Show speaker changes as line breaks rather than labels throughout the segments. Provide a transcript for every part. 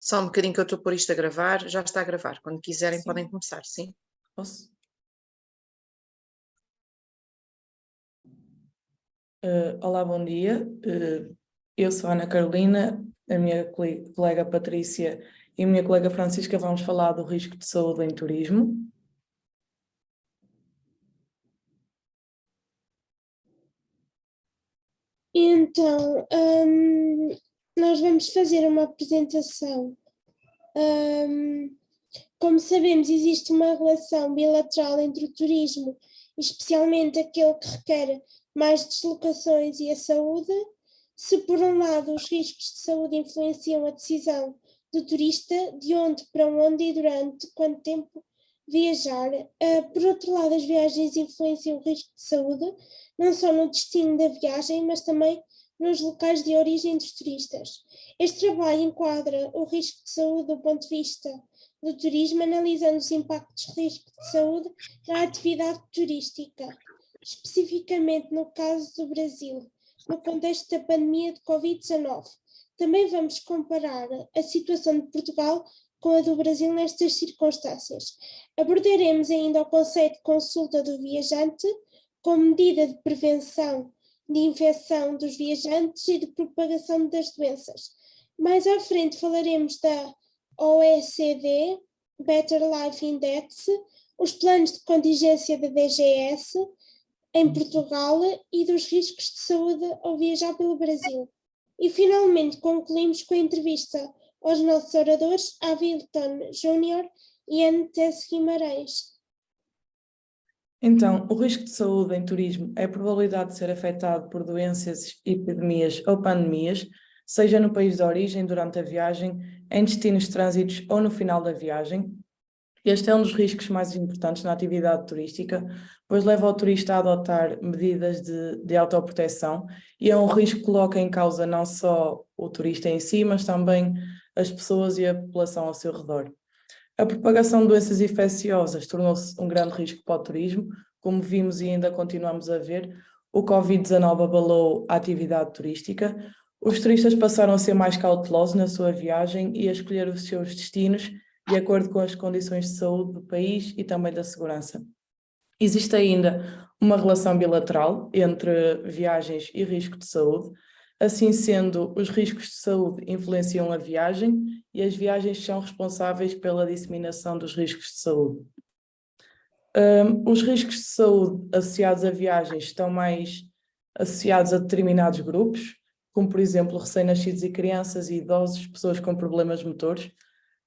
Só um bocadinho que eu estou a pôr isto a gravar. Já está a gravar. Quando quiserem,
Sim.
podem começar, sim?
Posso? Olá, bom dia. Eu sou a Ana Carolina, a minha colega Patrícia e a minha colega Francisca vamos falar do risco de saúde em turismo.
Então, nós vamos fazer uma apresentação. Como sabemos, existe uma relação bilateral entre o turismo, especialmente aquele que requer mais deslocações, e a saúde. Se, por um lado, os riscos de saúde influenciam a decisão do turista de onde, para onde e durante quanto tempo viajar, por outro lado, as viagens influenciam o risco de saúde, não só no destino da viagem, mas também nos locais de origem dos turistas. Este trabalho enquadra o risco de saúde do ponto de vista do turismo, analisando os impactos de risco de saúde na atividade turística, especificamente no caso do Brasil, no contexto da pandemia de Covid-19. Também vamos comparar a situação de Portugal com a do Brasil nestas circunstâncias. Abordaremos ainda o conceito de consulta do viajante como medida de prevenção de infecção dos viajantes e de propagação das doenças. Mais à frente falaremos da OECD, Better Life Index, os planos de contingência da DGS em Portugal e dos riscos de saúde ao viajar pelo Brasil. E finalmente concluímos com a entrevista aos nossos oradores, Avilton Júnior e Ana Tesse Guimarães.
Então, o risco de saúde em turismo é a probabilidade de ser afetado por doenças, epidemias ou pandemias, seja no país de origem, durante a viagem, em destinos de trânsitos ou no final da viagem. Este é um dos riscos mais importantes na atividade turística, pois leva o turista a adotar medidas de autoproteção e é um risco que coloca em causa não só o turista em si, mas também as pessoas e a população ao seu redor. A propagação de doenças infecciosas tornou-se um grande risco para o turismo, como vimos e ainda continuamos a ver. O Covid-19 abalou a atividade turística, os turistas passaram a ser mais cautelosos na sua viagem e a escolher os seus destinos de acordo com as condições de saúde do país e também da segurança. Existe ainda uma relação bilateral entre viagens e risco de saúde. Assim sendo, os riscos de saúde influenciam a viagem e as viagens são responsáveis pela disseminação dos riscos de saúde. Os riscos de saúde associados a viagens estão mais associados a determinados grupos, como por exemplo recém-nascidos e crianças e idosos, pessoas com problemas motores.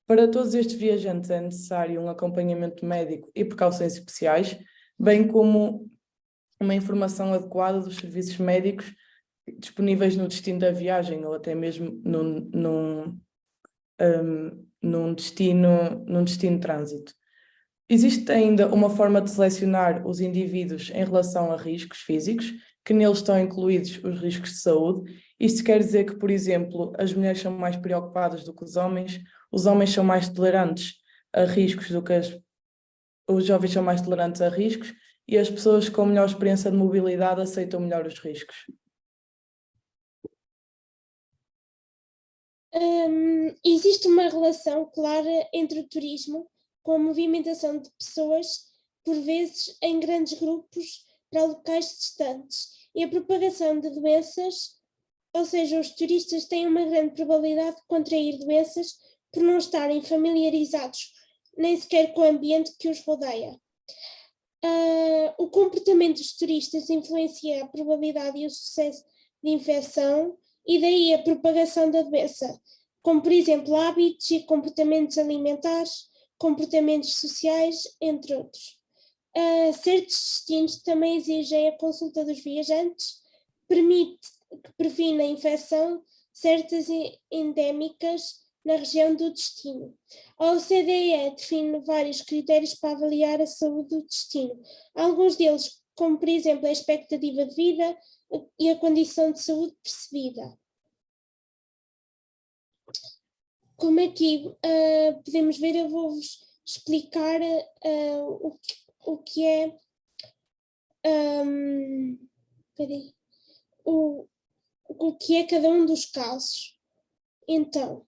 Para todos estes viajantes é necessário um acompanhamento médico e precauções especiais, bem como uma informação adequada dos serviços médicos disponíveis no destino da viagem ou até mesmo num destino de trânsito. Existe ainda uma forma de selecionar os indivíduos em relação a riscos físicos, que neles estão incluídos os riscos de saúde. Isto quer dizer que, por exemplo, as mulheres são mais preocupadas do que os homens são mais tolerantes a riscos do que os jovens são mais tolerantes a riscos e as pessoas com melhor experiência de mobilidade aceitam melhor os riscos.
Existe uma relação clara entre o turismo com a movimentação de pessoas, por vezes em grandes grupos, para locais distantes, e a propagação de doenças, ou seja, os turistas têm uma grande probabilidade de contrair doenças por não estarem familiarizados nem sequer com o ambiente que os rodeia. O comportamento dos turistas influencia a probabilidade e o sucesso de infecção e daí a propagação da doença, como por exemplo hábitos e comportamentos alimentares, comportamentos sociais, entre outros. Certos destinos também exigem a consulta dos viajantes, permite que previna a infecção certas endémicas na região do destino. A OCDE define vários critérios para avaliar a saúde do destino, alguns deles, como por exemplo a expectativa de vida e a condição de saúde percebida. Como aqui podemos ver, eu vou-vos explicar o que é o que é cada um dos casos. Então,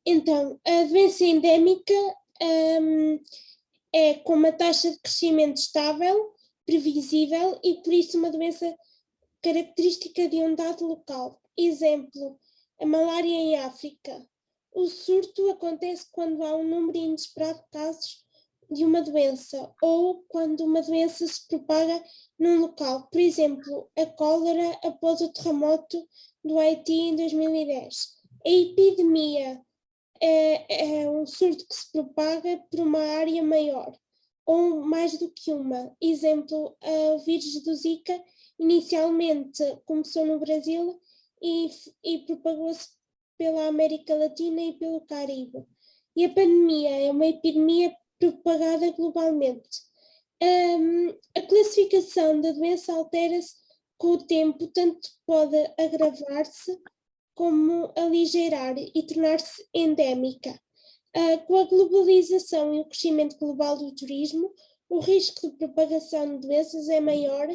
Então, a doença endémica é com uma taxa de crescimento estável, previsível e por isso uma doença característica de um dado local. Exemplo, a malária em África. O surto acontece quando há um número inesperado de casos de uma doença ou quando uma doença se propaga num local. Por exemplo, a cólera após o terremoto do Haiti em 2010. A epidemia é um surto que se propaga por uma área maior ou mais do que uma. Exemplo, o vírus do Zika inicialmente começou no Brasil e propagou-se pela América Latina e pelo Caribe. E a pandemia é uma epidemia propagada globalmente. A classificação da doença altera-se com o tempo, tanto pode agravar-se como aligeirar e tornar-se endémica. Com a globalização e o crescimento global do turismo, o risco de propagação de doenças é maior,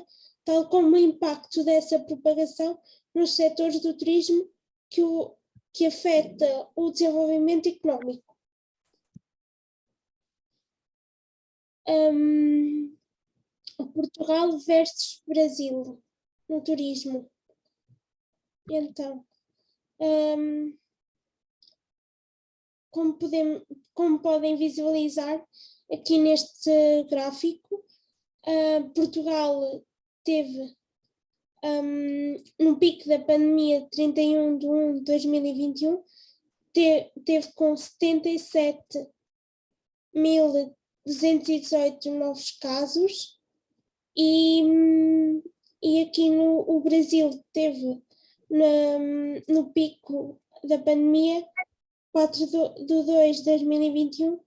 tal como o impacto dessa propagação nos setores do turismo que afeta o desenvolvimento económico. Portugal versus Brasil no turismo. Então, como podem visualizar aqui neste gráfico, Portugal teve no pico da pandemia 31/1/2021, teve com 77.218 novos casos e aqui o Brasil teve no pico da pandemia 4/2/2021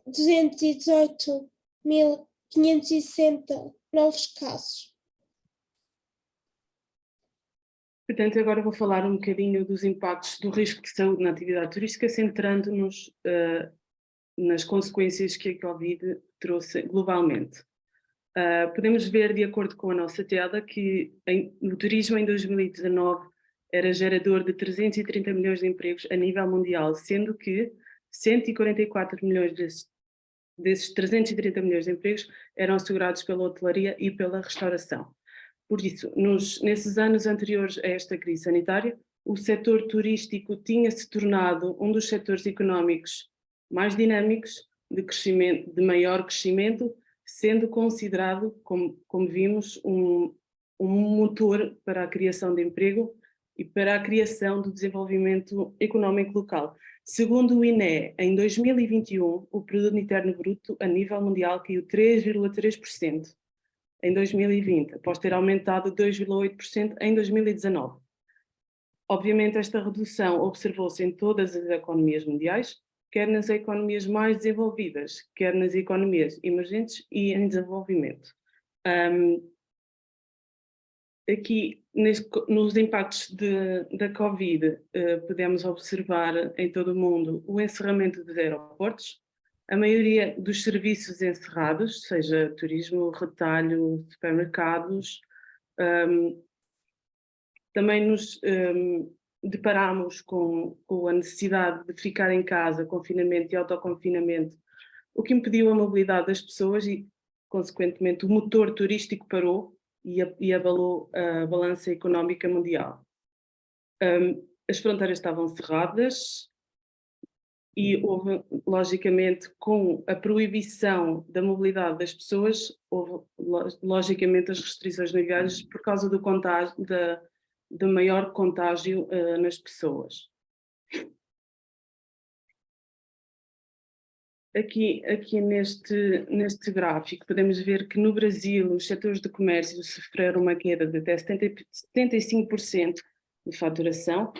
218.560 novos casos.
Portanto, agora vou falar um bocadinho dos impactos do risco de saúde na atividade turística, centrando-nos nas consequências que a Covid trouxe globalmente. Podemos ver, de acordo com a nossa TEDA, que o turismo em 2019 era gerador de 330 milhões de empregos a nível mundial, sendo que 144 milhões desses 330 milhões de empregos eram assegurados pela hotelaria e pela restauração. Por isso, nesses anos anteriores a esta crise sanitária, o setor turístico tinha-se tornado um dos setores económicos mais dinâmicos, de maior crescimento, sendo considerado, como vimos, um motor para a criação de emprego e para a criação do desenvolvimento económico local. Segundo o INE, em 2021, o produto interno bruto a nível mundial caiu 3,3% em 2020, após ter aumentado 2,8% em 2019. Obviamente, esta redução observou-se em todas as economias mundiais, quer nas economias mais desenvolvidas, quer nas economias emergentes e em desenvolvimento. Aqui, nos impactos da Covid, podemos observar em todo o mundo o encerramento dos aeroportos, a maioria dos serviços encerrados, seja turismo, retalho, supermercados. Também nos deparamos com a necessidade de ficar em casa, confinamento e autoconfinamento, o que impediu a mobilidade das pessoas e, consequentemente, o motor turístico parou e abalou a balança económica mundial. As fronteiras estavam cerradas e houve, logicamente, com a proibição da mobilidade das pessoas, houve, logicamente, as restrições nas viagens por causa do contágio, de maior contágio nas pessoas. Aqui neste gráfico podemos ver que no Brasil os setores de comércio sofreram uma queda de até 75% de faturação.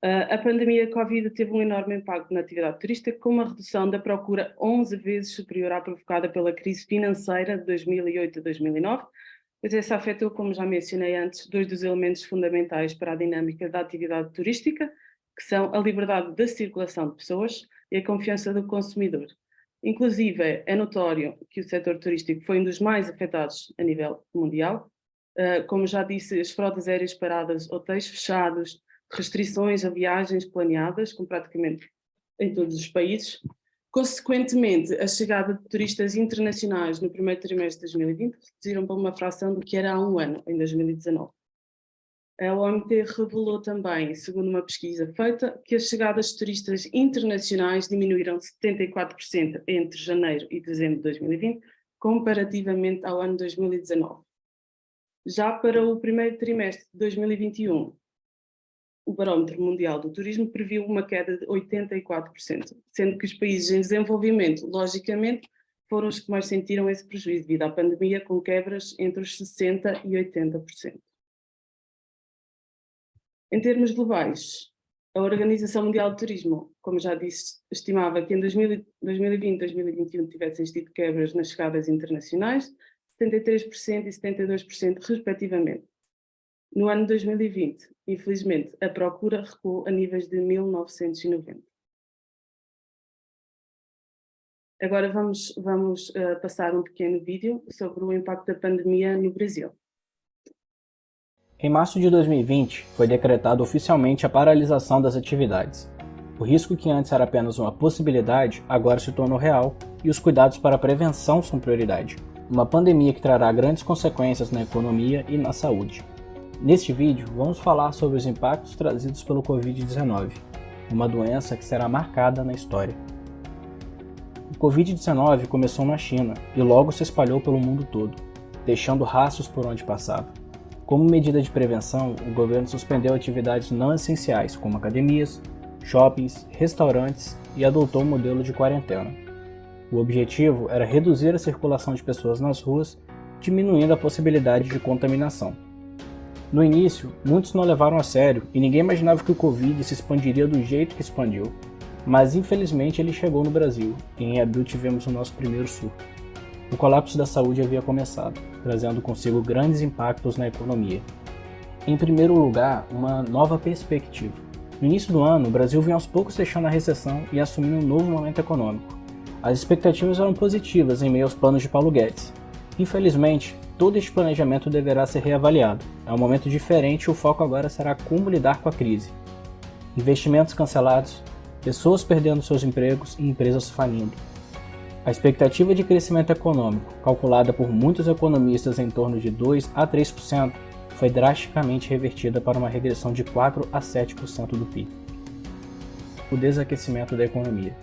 A pandemia da Covid teve um enorme impacto na atividade turística, com uma redução da procura 11 vezes superior à provocada pela crise financeira de 2008 e 2009, pois essa afetou, como já mencionei antes, dois dos elementos fundamentais para a dinâmica da atividade turística, que são a liberdade da circulação de pessoas e a confiança do consumidor. Inclusive, é notório que o setor turístico foi um dos mais afetados a nível mundial. Como já disse, as frotas aéreas paradas, hotéis fechados, restrições a viagens planeadas, com praticamente em todos os países. Consequentemente, a chegada de turistas internacionais no primeiro trimestre de 2020 reduziram para uma fração do que era há um ano, em 2019. A OMT revelou também, segundo uma pesquisa feita, que as chegadas de turistas internacionais diminuíram 74% entre janeiro e dezembro de 2020, comparativamente ao ano 2019. Já para o primeiro trimestre de 2021, o Barómetro Mundial do Turismo previu uma queda de 84%, sendo que os países em desenvolvimento, logicamente, foram os que mais sentiram esse prejuízo devido à pandemia, com quebras entre os 60% e 80%. Em termos globais, a Organização Mundial do Turismo, como já disse, estimava que em 2020 e 2021 tivessem tido quebras nas chegadas internacionais, 73% e 72% respectivamente. No ano de 2020, infelizmente, a procura recuou a níveis de 1990. Agora vamos passar um pequeno vídeo sobre o impacto da pandemia no Brasil.
Em março de 2020, foi decretada oficialmente a paralisação das atividades. O risco que antes era apenas uma possibilidade, agora se tornou real e os cuidados para a prevenção são prioridade. Uma pandemia que trará grandes consequências na economia e na saúde. Neste vídeo, vamos falar sobre os impactos trazidos pelo Covid-19, uma doença que será marcada na história. O Covid-19 começou na China e logo se espalhou pelo mundo todo, deixando rastros por onde passava. Como medida de prevenção, o governo suspendeu atividades não essenciais, como academias, shoppings, restaurantes e adotou um modelo de quarentena. O objetivo era reduzir a circulação de pessoas nas ruas, diminuindo a possibilidade de contaminação. No início, muitos não levaram a sério e ninguém imaginava que o Covid se expandiria do jeito que expandiu, mas infelizmente ele chegou no Brasil e em abril tivemos o nosso primeiro surto. O colapso da saúde havia começado, trazendo consigo grandes impactos na economia. Em primeiro lugar, uma nova perspectiva. No início do ano, o Brasil vinha aos poucos deixando a recessão e assumindo um novo momento econômico. As expectativas eram positivas em meio aos planos de Paulo Guedes. Infelizmente, todo este planejamento deverá ser reavaliado. É um momento diferente e o foco agora será como lidar com a crise. Investimentos cancelados, pessoas perdendo seus empregos e empresas falindo. A expectativa de crescimento econômico, calculada por muitos economistas em torno de 2 a 3%, foi drasticamente revertida para uma regressão de 4 a 7% do PIB. O desaquecimento da economia.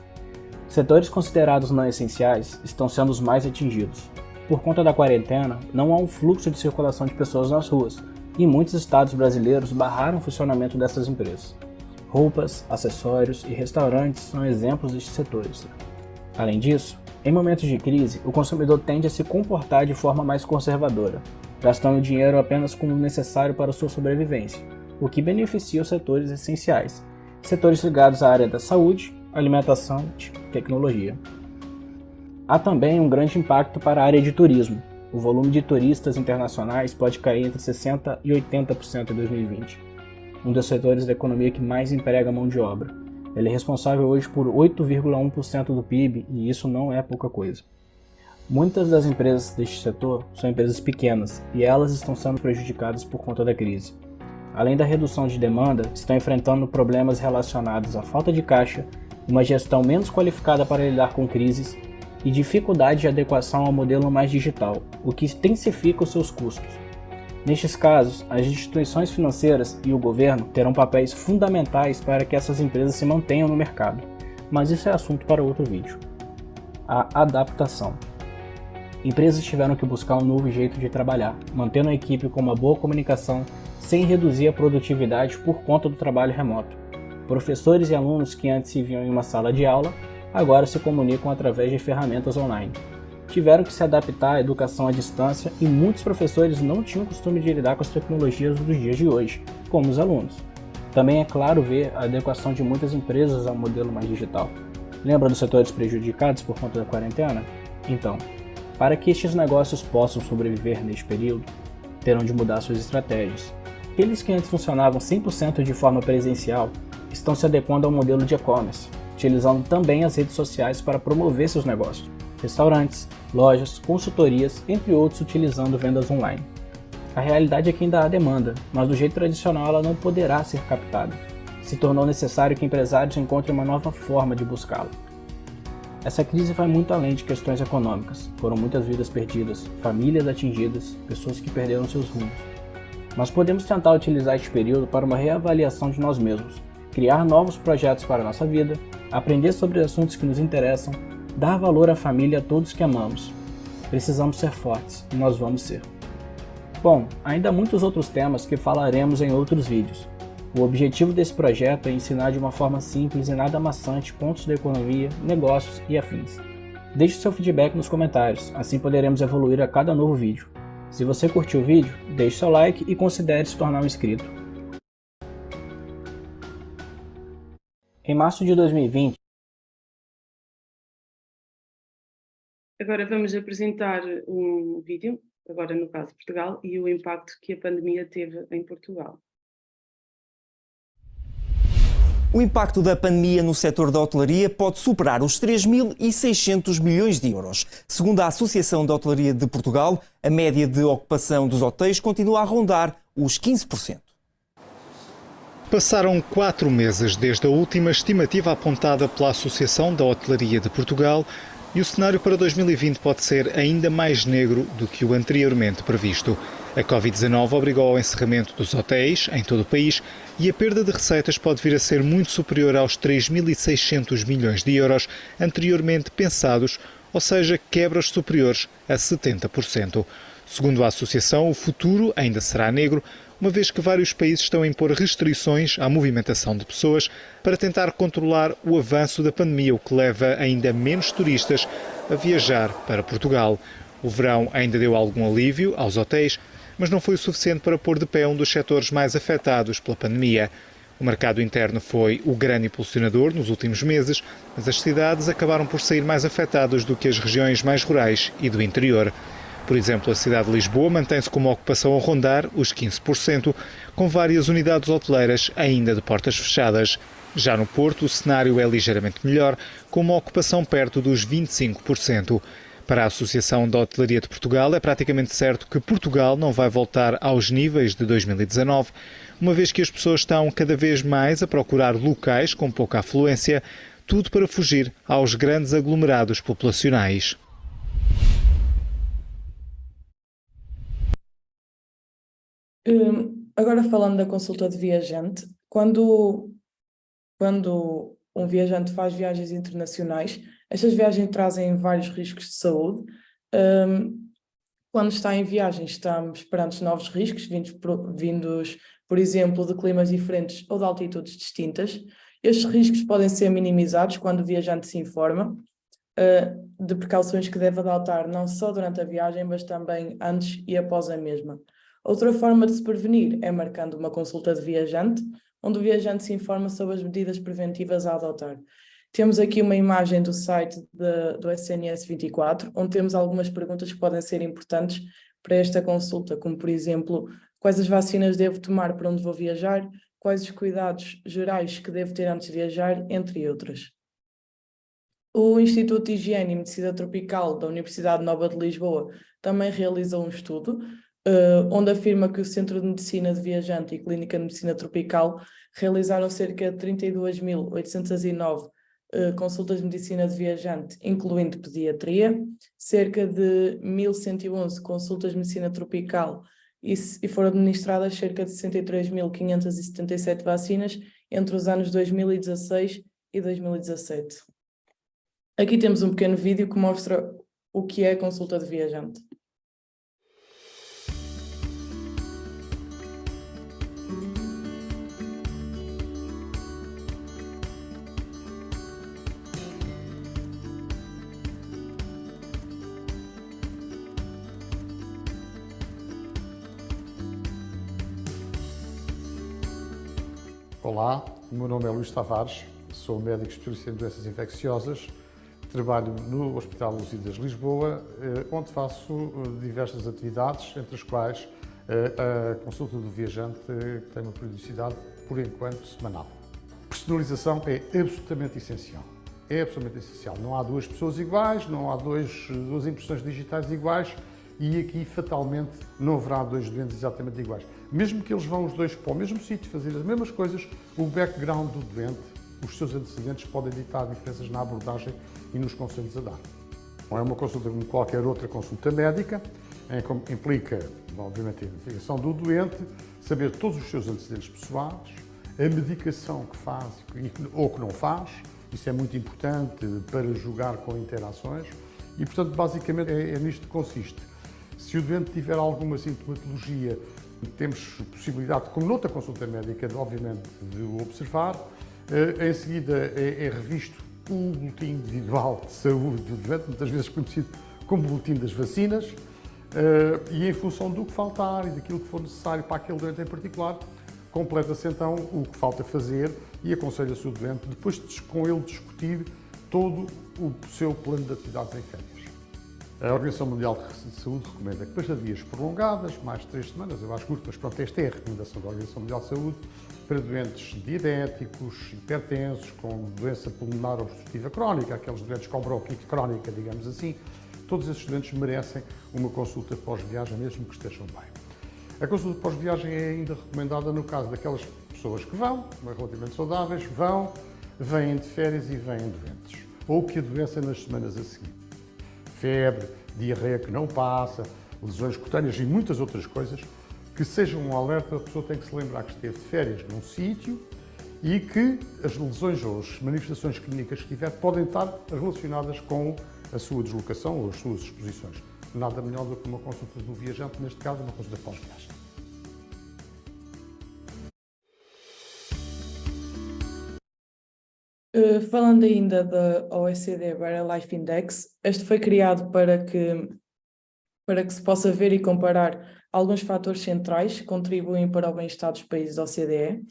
Setores considerados não essenciais estão sendo os mais atingidos. Por conta da quarentena, não há um fluxo de circulação de pessoas nas ruas, e muitos estados brasileiros barraram o funcionamento dessas empresas. Roupas, acessórios e restaurantes são exemplos destes setores. Além disso, em momentos de crise, o consumidor tende a se comportar de forma mais conservadora, gastando dinheiro apenas com o necessário para sua sobrevivência, o que beneficia os setores essenciais, setores ligados à área da saúde, alimentação e tecnologia. Há também um grande impacto para a área de turismo. O volume de turistas internacionais pode cair entre 60% e 80% em 2020, um dos setores da economia que mais emprega mão de obra. Ele é responsável hoje por 8,1% do PIB e isso não é pouca coisa. Muitas das empresas deste setor são empresas pequenas e elas estão sendo prejudicadas por conta da crise. Além da redução de demanda, estão enfrentando problemas relacionados à falta de caixa, uma gestão menos qualificada para lidar com crises e dificuldade de adequação ao modelo mais digital, o que intensifica os seus custos. Nestes casos, as instituições financeiras e o governo terão papéis fundamentais para que essas empresas se mantenham no mercado, mas isso é assunto para outro vídeo. A adaptação. Empresas tiveram que buscar um novo jeito de trabalhar, mantendo a equipe com uma boa comunicação sem reduzir a produtividade por conta do trabalho remoto. Professores e alunos que antes se viam em uma sala de aula, agora se comunicam através de ferramentas online. Tiveram que se adaptar à educação à distância e muitos professores não tinham costume de lidar com as tecnologias dos dias de hoje, como os alunos. Também é claro ver a adequação de muitas empresas ao modelo mais digital. Lembra dos setores prejudicados por conta da quarentena? Então, para que estes negócios possam sobreviver neste período, terão de mudar suas estratégias. Aqueles que antes funcionavam 100% de forma presencial estão se adequando ao modelo de e-commerce, utilizando também as redes sociais para promover seus negócios. Restaurantes, lojas, consultorias, entre outros utilizando vendas online. A realidade é que ainda há demanda, mas do jeito tradicional ela não poderá ser captada. Se tornou necessário que empresários encontrem uma nova forma de buscá-la. Essa crise vai muito além de questões econômicas. Foram muitas vidas perdidas, famílias atingidas, pessoas que perderam seus rumos. Mas podemos tentar utilizar este período para uma reavaliação de nós mesmos, criar novos projetos para a nossa vida, aprender sobre assuntos que nos interessam, dar valor à família e a todos que amamos. Precisamos ser fortes, e nós vamos ser. Bom, ainda há muitos outros temas que falaremos em outros vídeos. O objetivo desse projeto é ensinar de uma forma simples e nada amassante pontos da economia, negócios e afins. Deixe seu feedback nos comentários, assim poderemos evoluir a cada novo vídeo. Se você curtiu o vídeo, deixe seu like e considere se tornar um inscrito. Em março de 2020,
Agora vamos apresentar um vídeo, agora no caso de Portugal, e o impacto que a pandemia teve em Portugal.
O impacto da pandemia no setor da hotelaria pode superar os 3.600 milhões de euros. Segundo a Associação da Hotelaria de Portugal, a média de ocupação dos hotéis continua a rondar os 15%.
Passaram 4 meses desde a última estimativa apontada pela Associação da Hotelaria de Portugal e o cenário para 2020 pode ser ainda mais negro do que o anteriormente previsto. A Covid-19 obrigou ao encerramento dos hotéis em todo o país e a perda de receitas pode vir a ser muito superior aos 3.600 milhões de euros anteriormente pensados, ou seja, quebras superiores a 70%. Segundo a Associação, o futuro ainda será negro, uma vez que vários países estão a impor restrições à movimentação de pessoas para tentar controlar o avanço da pandemia, o que leva ainda menos turistas a viajar para Portugal. O verão ainda deu algum alívio aos hotéis, mas não foi o suficiente para pôr de pé um dos setores mais afetados pela pandemia. O mercado interno foi o grande impulsionador nos últimos meses, mas as cidades acabaram por sair mais afetadas do que as regiões mais rurais e do interior. Por exemplo, a cidade de Lisboa mantém-se com uma ocupação a rondar os 15%, com várias unidades hoteleiras ainda de portas fechadas. Já no Porto, o cenário é ligeiramente melhor, com uma ocupação perto dos 25%. Para a Associação da Hotelaria de Portugal, é praticamente certo que Portugal não vai voltar aos níveis de 2019, uma vez que as pessoas estão cada vez mais a procurar locais com pouca afluência, tudo para fugir aos grandes aglomerados populacionais.
Agora falando da consulta de viajante, quando um viajante faz viagens internacionais, estas viagens trazem vários riscos de saúde. Quando está em viagem, estamos perante novos riscos, vindos, por exemplo, de climas diferentes ou de altitudes distintas. Estes riscos podem ser minimizados quando o viajante se informa de precauções que deve adotar não só durante a viagem, mas também antes e após a mesma. Outra forma de se prevenir é marcando uma consulta de viajante, onde o viajante se informa sobre as medidas preventivas a adotar. Temos aqui uma imagem do site do SNS 24, onde temos algumas perguntas que podem ser importantes para esta consulta, como por exemplo, quais as vacinas devo tomar para onde vou viajar, quais os cuidados gerais que devo ter antes de viajar, entre outras. O Instituto de Higiene e Medicina Tropical da Universidade Nova de Lisboa também realizou um estudo, onde afirma que o Centro de Medicina de Viajante e Clínica de Medicina Tropical realizaram cerca de 32.809 consultas de medicina de viajante, incluindo pediatria, cerca de 1.111 consultas de medicina tropical e foram administradas cerca de 63.577 vacinas entre os anos 2016 e 2017. Aqui temos um pequeno vídeo que mostra o que é a consulta de viajante.
Olá, o meu nome é Luís Tavares, sou médico especialista em doenças infecciosas, trabalho no Hospital Lusíadas de Lisboa, onde faço diversas atividades, entre as quais a consulta do viajante, que tem uma periodicidade, por enquanto, semanal. Personalização é absolutamente essencial. É absolutamente essencial. Não há duas pessoas iguais, não há duas impressões digitais iguais e aqui fatalmente não haverá dois doentes exatamente iguais. Mesmo que eles vão os dois para o mesmo sítio fazer as mesmas coisas, o background do doente, os seus antecedentes podem ditar diferenças na abordagem e nos conselhos a dar. Não é uma consulta como qualquer outra consulta médica, implica, obviamente, a identificação do doente, saber todos os seus antecedentes pessoais, a medicação que faz ou que não faz, isso é muito importante para jogar com interações e, portanto, basicamente é nisto que consiste. Se o doente tiver alguma sintomatologia, temos possibilidade, como noutra consulta médica, obviamente, de o observar. Em seguida é revisto o boletim individual de saúde do doente, muitas vezes conhecido como boletim das vacinas, e em função do que faltar e daquilo que for necessário para aquele doente em particular, completa-se então o que falta fazer e aconselha-se o doente, depois com ele discutir todo o seu plano de atividades em férias. A Organização Mundial de Saúde recomenda que para dias prolongadas, mais de 3 semanas, eu acho curto, mas pronto, esta é a recomendação da Organização Mundial de Saúde, para doentes diabéticos, hipertensos, com doença pulmonar obstrutiva crónica, aqueles doentes com bronquite crónica, digamos assim, todos esses doentes merecem uma consulta pós-viagem, mesmo que estejam bem. A consulta pós-viagem é ainda recomendada no caso daquelas pessoas que vão, relativamente saudáveis, vêm de férias e vêm doentes, ou que adoecem nas semanas a seguir. Febre, diarreia que não passa, lesões cutâneas e muitas outras coisas, que sejam um alerta, a pessoa tem que se lembrar que esteve de férias num sítio e que as lesões ou as manifestações clínicas que tiver podem estar relacionadas com a sua deslocação ou as suas exposições. Nada melhor do que uma consulta do viajante, neste caso uma consulta pós-viagem.
Falando ainda da OECD Better Life Index, este foi criado para que se possa ver e comparar alguns fatores centrais que contribuem para o bem-estar dos países da OCDE.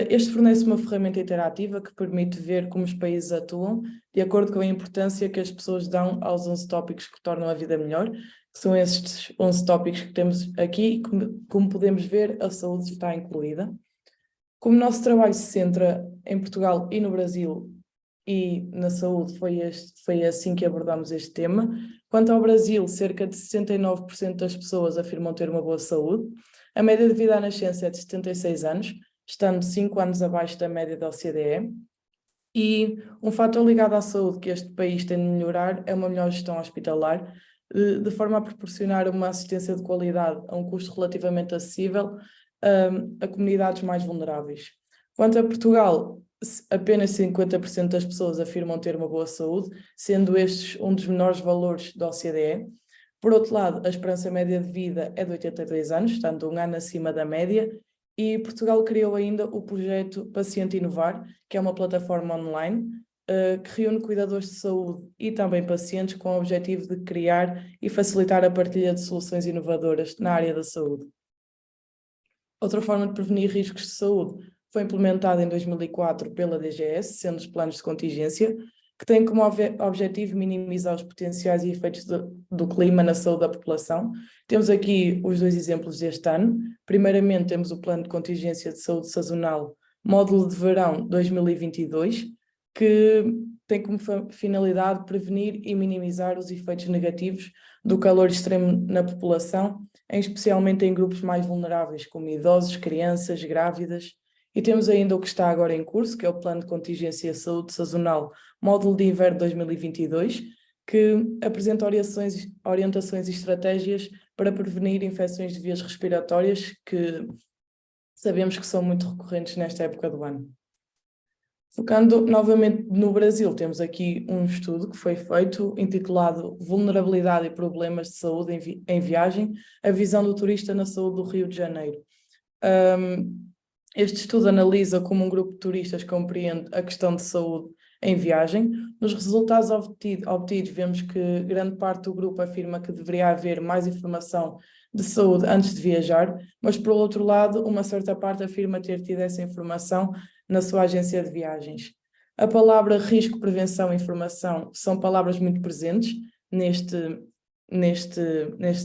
Este fornece uma ferramenta interativa que permite ver como os países atuam de acordo com a importância que as pessoas dão aos 11 tópicos que tornam a vida melhor, que são estes 11 tópicos que temos aqui, como podemos ver, a saúde está incluída. Como o nosso trabalho se centra em Portugal e no Brasil e na saúde, foi assim que abordamos este tema. Quanto ao Brasil, cerca de 69% das pessoas afirmam ter uma boa saúde. A média de vida à nascença é de 76 anos, estando 5 anos abaixo da média da OCDE. E um fator ligado à saúde que este país tem de melhorar é uma melhor gestão hospitalar, de forma a proporcionar uma assistência de qualidade a um custo relativamente acessível a comunidades mais vulneráveis. Quanto a Portugal, apenas 50% das pessoas afirmam ter uma boa saúde, sendo estes um dos menores valores da OCDE. Por outro lado, a esperança média de vida é de 82 anos, estando um ano acima da média, e Portugal criou ainda o projeto Paciente Inovar, que é uma plataforma online que reúne cuidadores de saúde e também pacientes com o objetivo de criar e facilitar a partilha de soluções inovadoras na área da saúde. Outra forma de prevenir riscos de saúde foi implementada em 2004 pela DGS, sendo os planos de contingência, que têm como objetivo minimizar os potenciais efeitos do clima na saúde da população. Temos aqui os 2 exemplos deste ano. Primeiramente, temos o Plano de Contingência de Saúde Sazonal, Módulo de Verão 2022, que tem como finalidade prevenir e minimizar os efeitos negativos do calor extremo na população, especialmente em grupos mais vulneráveis, como idosos, crianças, grávidas. E temos ainda o que está agora em curso, que é o Plano de Contingência Saúde Sazonal, Módulo de Inverno 2022, que apresenta orientações e estratégias para prevenir infecções de vias respiratórias, que sabemos que são muito recorrentes nesta época do ano. Focando novamente no Brasil, temos aqui um estudo que foi feito, intitulado Vulnerabilidade e Problemas de Saúde em Viagem, a visão do turista na saúde do Rio de Janeiro. Este estudo analisa como um grupo de turistas compreende a questão de saúde em viagem. Nos resultados obtidos, vemos que grande parte do grupo afirma que deveria haver mais informação de saúde antes de viajar, mas, por outro lado, uma certa parte afirma ter tido essa informação na sua agência de viagens. A palavra risco, prevenção e informação são palavras muito presentes neste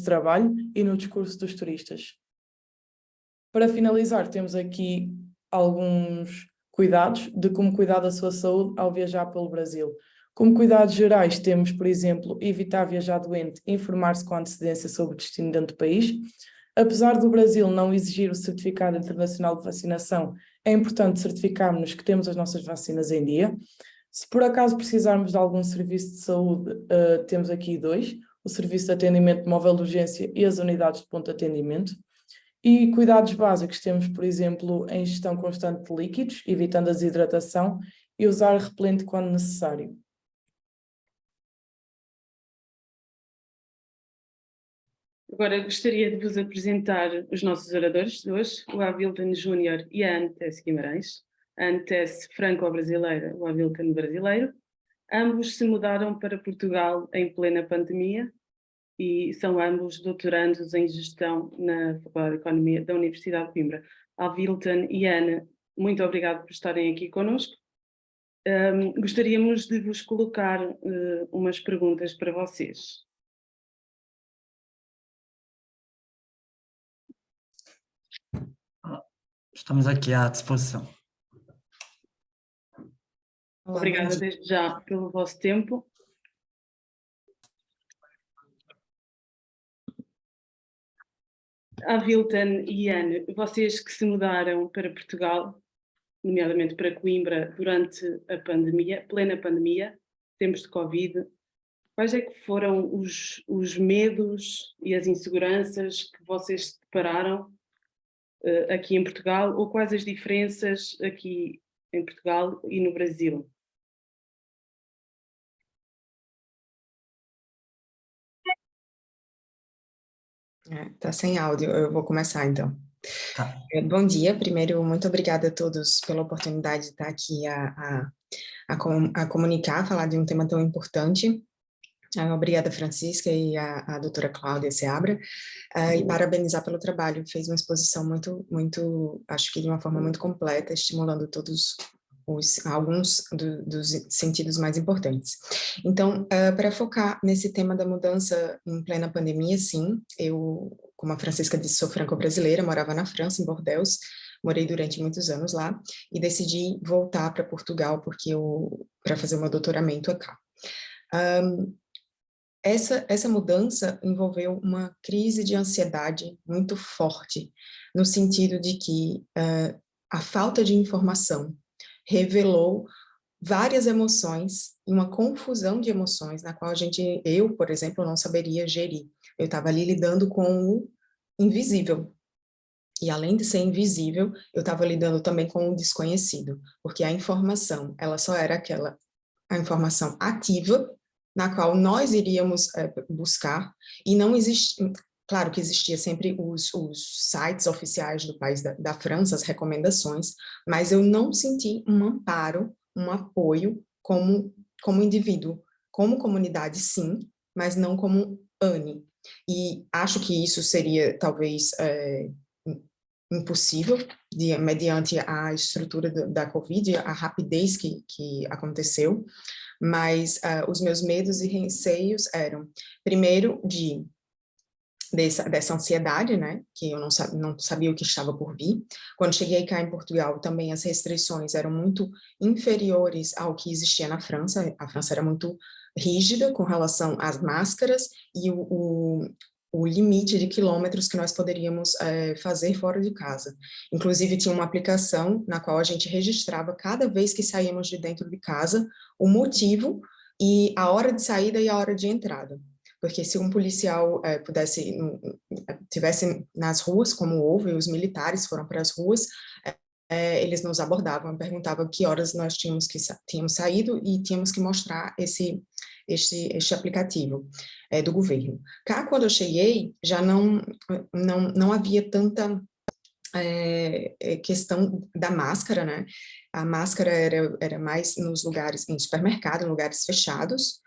trabalho e no discurso dos turistas. Para finalizar, temos aqui alguns cuidados de como cuidar da sua saúde ao viajar pelo Brasil. Como cuidados gerais, temos, por exemplo, evitar viajar doente, informar-se com antecedência sobre o destino dentro do país. Apesar do Brasil não exigir o certificado internacional de vacinação, é importante certificarmos que temos as nossas vacinas em dia. Se por acaso precisarmos de algum serviço de saúde, temos aqui 2, o Serviço de Atendimento Móvel de Urgência e as unidades de pronto atendimento. E cuidados básicos temos, por exemplo, a ingestão constante de líquidos, evitando a desidratação, e usar repelente quando necessário.
Agora gostaria de vos apresentar os nossos oradores de hoje, o Avilton Júnior e a Anne Tess Guimarães. A Anne Tess franco-brasileira, o Avilton brasileiro. Ambos se mudaram para Portugal em plena pandemia e são ambos doutorandos em gestão na Faculdade de Economia da Universidade de Coimbra. Avilton e Anne, muito obrigado por estarem aqui connosco. Gostaríamos de vos colocar umas perguntas para vocês.
Estamos aqui à disposição.
Olá,
Obrigada
bom dia.
desde já pelo vosso tempo. Avilton e Anne, vocês que se mudaram para Portugal, nomeadamente para Coimbra, durante a pandemia, plena pandemia, tempos de Covid, quais é que foram os medos e as inseguranças que vocês se depararam aqui em Portugal, ou quais as diferenças aqui em Portugal e no Brasil?
Tá sem áudio, eu vou começar então.
Tá.
Bom dia, primeiro, muito obrigada a todos pela oportunidade de estar aqui a comunicar, falar de um tema tão importante. Obrigada, Francisca, e a doutora Cláudia Seabra, e parabenizar pelo trabalho. Fez uma exposição muito, acho que de uma forma muito completa, estimulando todos alguns dos sentidos mais importantes. Então, para focar nesse tema da mudança em plena pandemia, sim, eu, como a Francisca disse, sou franco-brasileira, morava na França, em Bordeaux, morei durante muitos anos lá, e decidi voltar para Portugal para fazer o meu doutoramento acá. Essa mudança envolveu uma crise de ansiedade muito forte, no sentido de que a falta de informação revelou várias emoções e uma confusão de emoções na qual eu, por exemplo, não saberia gerir. Eu estava ali lidando com o invisível. E além de ser invisível, eu estava lidando também com o desconhecido, porque a informação, ela só era a informação ativa, na qual nós iríamos buscar, e não existia, claro que existia sempre os sites oficiais do país da França, as recomendações, mas eu não senti um amparo, um apoio como indivíduo, como comunidade sim, mas não como Anne. E acho que isso seria talvez impossível, mediante a estrutura da Covid, a rapidez que aconteceu, mas os meus medos e receios eram, primeiro, dessa ansiedade, né, que eu não sabia o que estava por vir. Quando cheguei cá em Portugal, também as restrições eram muito inferiores ao que existia na França. A França era muito rígida com relação às máscaras e o limite de quilômetros que nós poderíamos fazer fora de casa. Inclusive, tinha uma aplicação na qual a gente registrava cada vez que saíamos de dentro de casa o motivo e a hora de saída e a hora de entrada. Porque se um policial tivesse nas ruas, como houve, e os militares foram para as ruas, eles nos abordavam, perguntavam que horas nós tínhamos saído e tínhamos que mostrar este aplicativo do governo. Cá, quando eu cheguei, já não havia tanta questão da máscara, né? A máscara era mais nos lugares, em supermercado, em lugares fechados.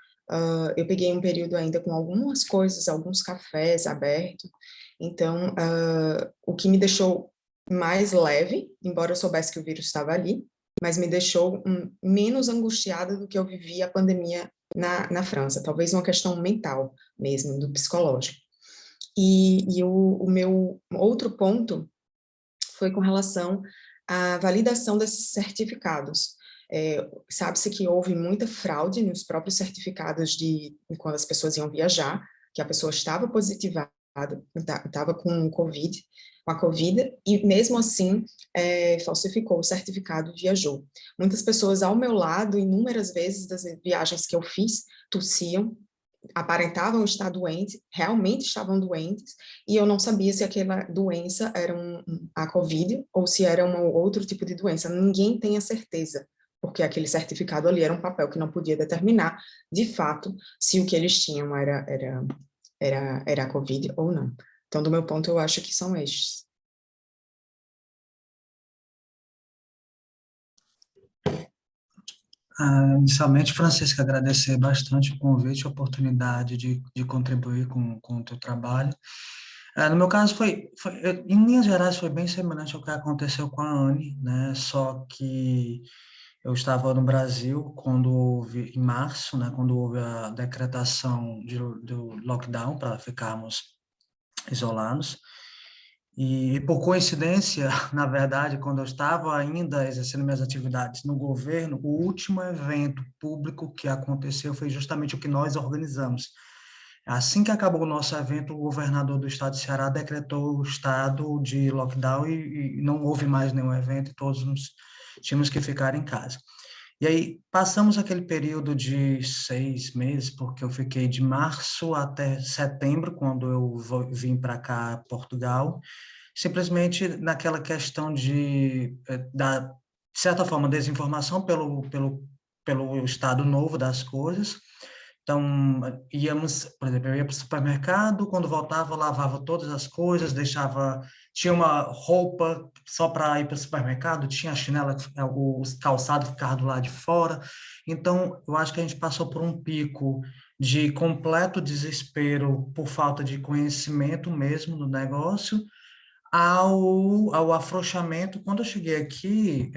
Eu peguei um período ainda com algumas coisas, alguns cafés abertos. Então, o que me deixou mais leve, embora eu soubesse que o vírus estava ali, mas me deixou menos angustiada do que eu vivia a pandemia na França, talvez uma questão mental mesmo, do psicológico. E o meu outro ponto foi com relação à validação desses certificados. Sabe-se que houve muita fraude nos próprios certificados quando as pessoas iam viajar, que a pessoa estava positivada, estava com Covid, com a Covid, e mesmo assim falsificou o certificado e viajou. Muitas pessoas ao meu lado, inúmeras vezes das viagens que eu fiz, tossiam, aparentavam estar doentes, realmente estavam doentes, e eu não sabia se aquela doença era a Covid ou se era um outro tipo de doença. Ninguém tem a certeza, porque aquele certificado ali era um papel que não podia determinar, de fato, se o que eles tinham era a Covid ou não. Então, do meu ponto, eu acho que são estes.
Inicialmente, Francisca, agradecer bastante o convite, a oportunidade de contribuir com o teu trabalho. No meu caso, em linhas gerais, foi bem semelhante ao que aconteceu com a Anne, né? Só que eu estava no Brasil em março, né? Quando houve a decretação do lockdown para ficarmos isolados. E por coincidência, na verdade, quando eu estava ainda exercendo minhas atividades no governo, o último evento público que aconteceu foi justamente o que nós organizamos. Assim que acabou o nosso evento, o governador do estado de Ceará decretou o estado de lockdown e não houve mais nenhum evento e todos tínhamos que ficar em casa. E aí passamos aquele período de 6 meses, porque eu fiquei de março até setembro, quando eu vim para cá, Portugal, simplesmente naquela questão de certa forma, desinformação pelo estado novo das coisas. Então, por exemplo, eu ia para o supermercado, quando voltava, lavava todas as coisas, tinha uma roupa só para ir para o supermercado, tinha a chinela, o calçado ficava do lado de fora. Então, eu acho que a gente passou por um pico de completo desespero por falta de conhecimento mesmo do negócio, ao afrouxamento. Quando eu cheguei aqui,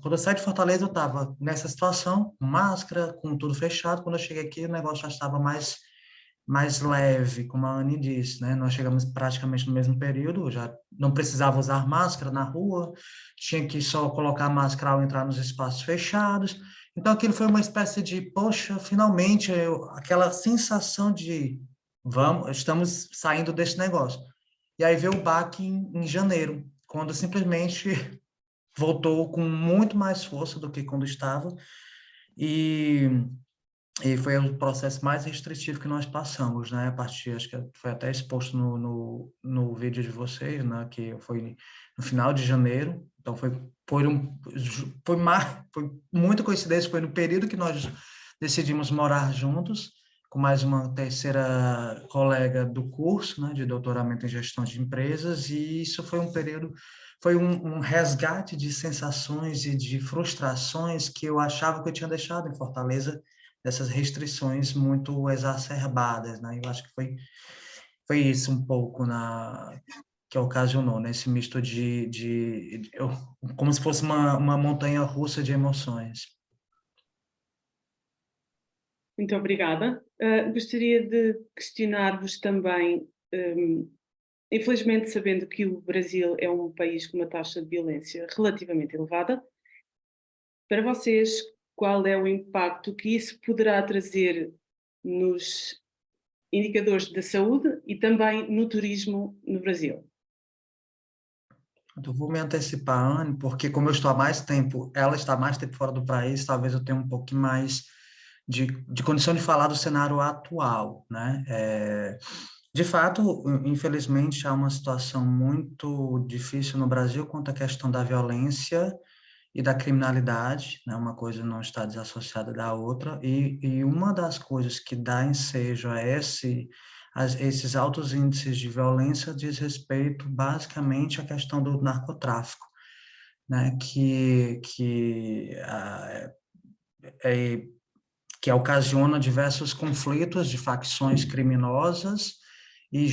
quando eu saí de Fortaleza, eu estava nessa situação, com máscara, com tudo fechado. Quando eu cheguei aqui, o negócio já estava mais leve, como a Anne disse, né? Nós chegamos praticamente no mesmo período, já não precisava usar máscara na rua, tinha que só colocar máscara ao entrar nos espaços fechados. Então, aquilo foi uma espécie de, poxa, finalmente, aquela sensação de, estamos saindo desse negócio. E aí veio o baque em janeiro, quando simplesmente voltou com muito mais força do que quando estava, e foi o processo mais restritivo que nós passamos, né? A partir, acho que foi até exposto no vídeo de vocês, né? Que foi no final de janeiro. Então foi muita coincidência, foi no período que nós decidimos morar juntos, com mais uma terceira colega do curso, né, de doutoramento em gestão de empresas, e isso foi um resgate de sensações e de frustrações que eu achava que eu tinha deixado em Fortaleza, dessas restrições muito exacerbadas, né? Eu acho que foi isso um pouco que ocasionou, né, esse misto como se fosse uma montanha-russa de emoções.
Muito obrigada. Gostaria de questionar-vos também, infelizmente sabendo que o Brasil é um país com uma taxa de violência relativamente elevada, para vocês, qual é o impacto que isso poderá trazer nos indicadores da saúde e também no turismo no Brasil?
Eu vou me antecipar, Anne, porque como eu estou há mais tempo, ela está mais tempo fora do país, talvez eu tenha um pouquinho mais de condição de falar do cenário atual, né? De fato, infelizmente, há uma situação muito difícil no Brasil quanto à questão da violência e da criminalidade, né? Uma coisa não está desassociada da outra, e uma das coisas que dá ensejo a esses altos índices de violência diz respeito basicamente à questão do narcotráfico, né? Que ocasiona diversos conflitos de facções criminosas e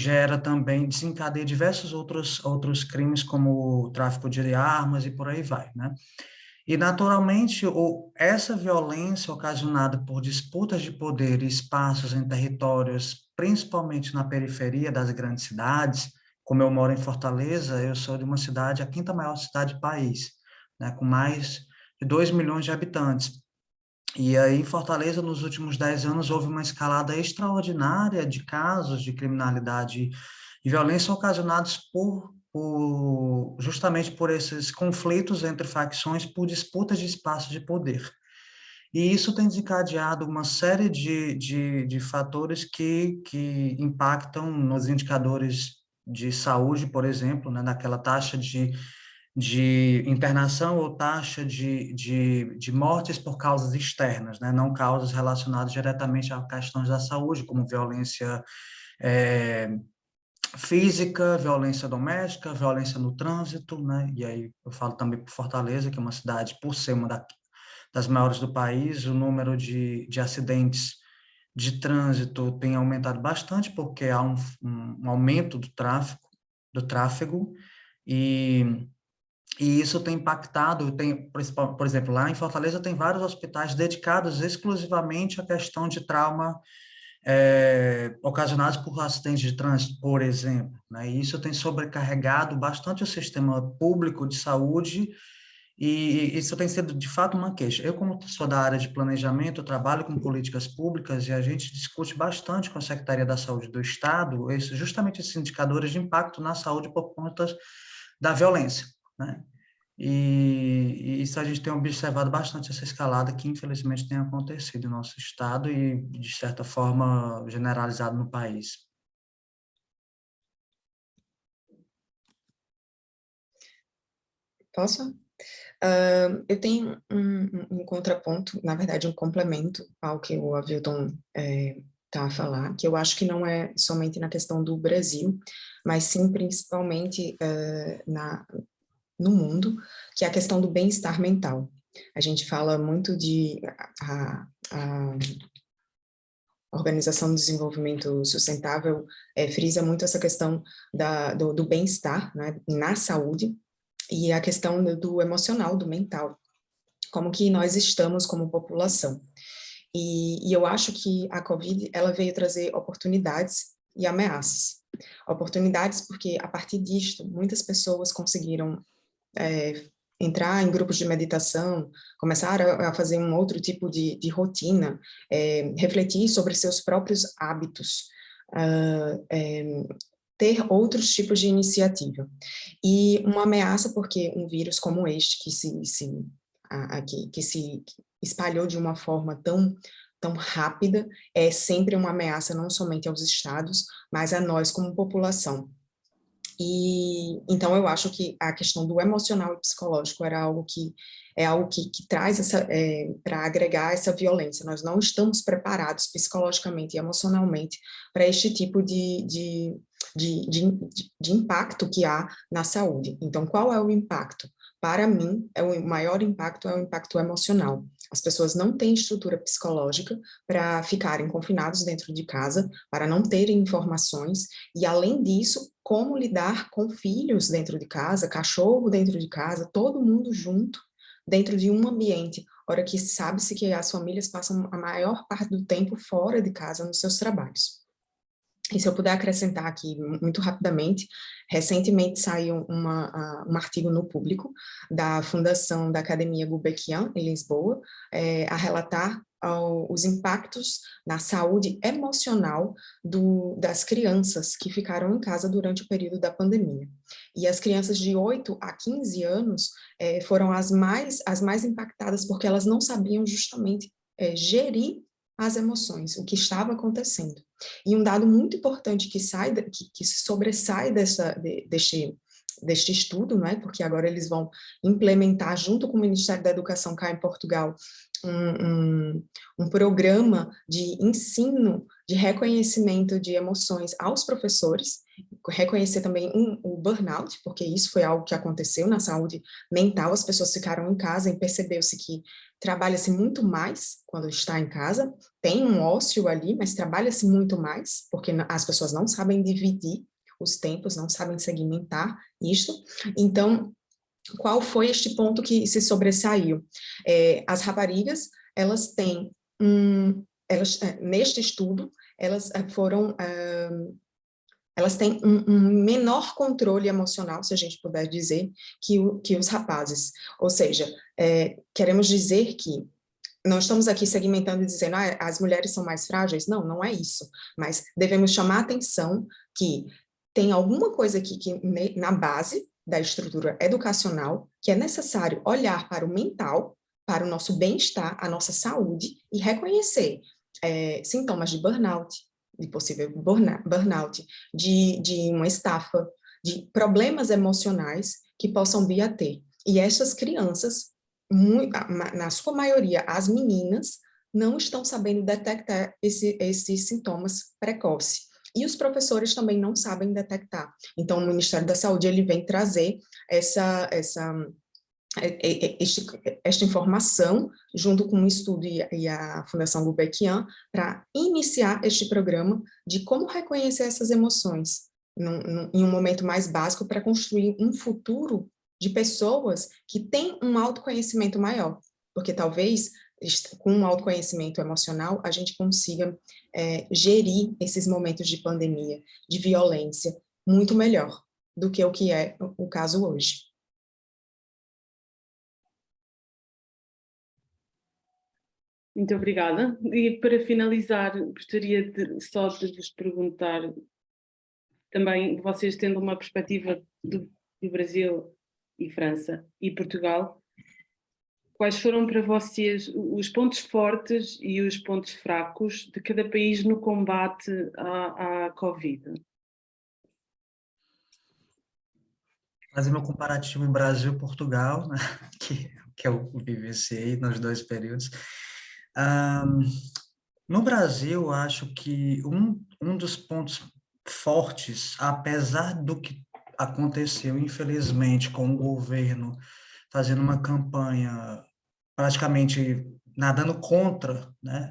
desencadeia diversos outros crimes, como o tráfico de armas e por aí vai, né? E, naturalmente, essa violência ocasionada por disputas de poder e espaços em territórios, principalmente na periferia das grandes cidades, como eu moro em Fortaleza, eu sou de uma cidade, a quinta maior cidade do país, né, com mais 2 milhões de habitantes. E aí, em Fortaleza, nos últimos 10 anos, houve uma escalada extraordinária de casos de criminalidade e violência ocasionados justamente por esses conflitos entre facções por disputa de espaço de poder. E isso tem desencadeado uma série de fatores que impactam nos indicadores de saúde, por exemplo, né, naquela taxa de internação ou taxa de mortes por causas externas, né, não causas relacionadas diretamente a questões da saúde, como violência física, violência doméstica, violência no trânsito, né, e aí eu falo também por Fortaleza, que é uma cidade, por ser uma das maiores do país, o número de acidentes de trânsito tem aumentado bastante, porque há um aumento do tráfego, e isso tem impactado, por exemplo, lá em Fortaleza tem vários hospitais dedicados exclusivamente à questão de trauma ocasionados por acidentes de trânsito, por exemplo, né? E isso tem sobrecarregado bastante o sistema público de saúde, e isso tem sido, de fato, uma queixa. Eu, como sou da área de planejamento, eu trabalho com políticas públicas e a gente discute bastante com a Secretaria da Saúde do Estado justamente esses indicadores de impacto na saúde por conta da violência, né? E isso a gente tem observado bastante, essa escalada que, infelizmente, tem acontecido no nosso estado e, de certa forma, generalizado no país.
Posso? Eu tenho um contraponto, na verdade, um complemento ao que o Avilton está a falar, que eu acho que não é somente na questão do Brasil, mas sim principalmente no mundo, que é a questão do bem-estar mental. A gente fala muito a Organização do Desenvolvimento Sustentável frisa muito essa questão do bem-estar, né, na saúde, e a questão do emocional, do mental, como que nós estamos como população. E eu acho que a Covid, ela veio trazer oportunidades e ameaças. Oportunidades porque, a partir disto, muitas pessoas conseguiram entrar em grupos de meditação, começar a fazer um outro tipo de rotina, refletir sobre seus próprios hábitos, ter outros tipos de iniciativa. E uma ameaça porque um vírus como este, que se espalhou de uma forma tão rápida, é sempre uma ameaça não somente aos estados, mas a nós como população. E então eu acho que a questão do emocional e psicológico é algo que traz para agregar essa violência. Nós não estamos preparados psicologicamente e emocionalmente para este tipo de impacto que há na saúde. Então, qual é o impacto? Para mim, o maior impacto é o impacto emocional. As pessoas não têm estrutura psicológica para ficarem confinados dentro de casa, para não terem informações, e além disso, como lidar com filhos dentro de casa, cachorro dentro de casa, todo mundo junto, dentro de um ambiente, hora que sabe-se que as famílias passam a maior parte do tempo fora de casa nos seus trabalhos. E se eu puder acrescentar aqui muito rapidamente, recentemente saiu um artigo no Público da Fundação da Academia Gulbenkian, em Lisboa, a relatar os impactos na saúde emocional das crianças que ficaram em casa durante o período da pandemia. E as crianças de 8 a 15 anos foram as mais impactadas, porque elas não sabiam justamente gerir as emoções, o que estava acontecendo. E um dado muito importante que se sobressai deste estudo, né, porque agora eles vão implementar, junto com o Ministério da Educação cá em Portugal, um programa de ensino, de reconhecimento de emoções aos professores, reconhecer também o burnout, porque isso foi algo que aconteceu na saúde mental, as pessoas ficaram em casa e percebeu-se que trabalha-se muito mais quando está em casa, tem um ócio ali, mas trabalha-se muito mais, porque as pessoas não sabem dividir os tempos, não sabem segmentar isso. Então, qual foi este ponto que se sobressaiu? As raparigas, elas têm neste estudo, elas foram elas têm um menor controle emocional, se a gente puder dizer, que os rapazes. Ou seja, queremos dizer que não estamos aqui segmentando e dizendo as mulheres são mais frágeis. Não, não é isso. Mas devemos chamar a atenção que tem alguma coisa aqui que na base da estrutura educacional que é necessário olhar para o mental, para o nosso bem-estar, a nossa saúde e reconhecer sintomas de burnout, de possível burnout, de uma estafa, de problemas emocionais que possam vir a ter. E essas crianças, na sua maioria, as meninas, não estão sabendo detectar esses sintomas precoces. E os professores também não sabem detectar. Então, o Ministério da Saúde ele vem trazer esta informação, junto com um estudo e a Fundação Gulbenkian, para iniciar este programa de como reconhecer essas emoções em um momento mais básico para construir um futuro de pessoas que têm um autoconhecimento maior, porque talvez com um autoconhecimento emocional a gente consiga gerir esses momentos de pandemia, de violência, muito melhor do que o que é o caso hoje.
Muito obrigada. E para finalizar, gostaria só de vos perguntar, também vocês tendo uma perspectiva do Brasil e França e Portugal, quais foram para vocês os pontos fortes e os pontos fracos de cada país no combate à Covid?
Fazer meu comparativo Brasil e Portugal, né? que eu vivenciei nos 2 períodos. No Brasil, acho que um dos pontos fortes, apesar do que aconteceu, infelizmente, com o governo fazendo uma campanha praticamente nadando contra, né,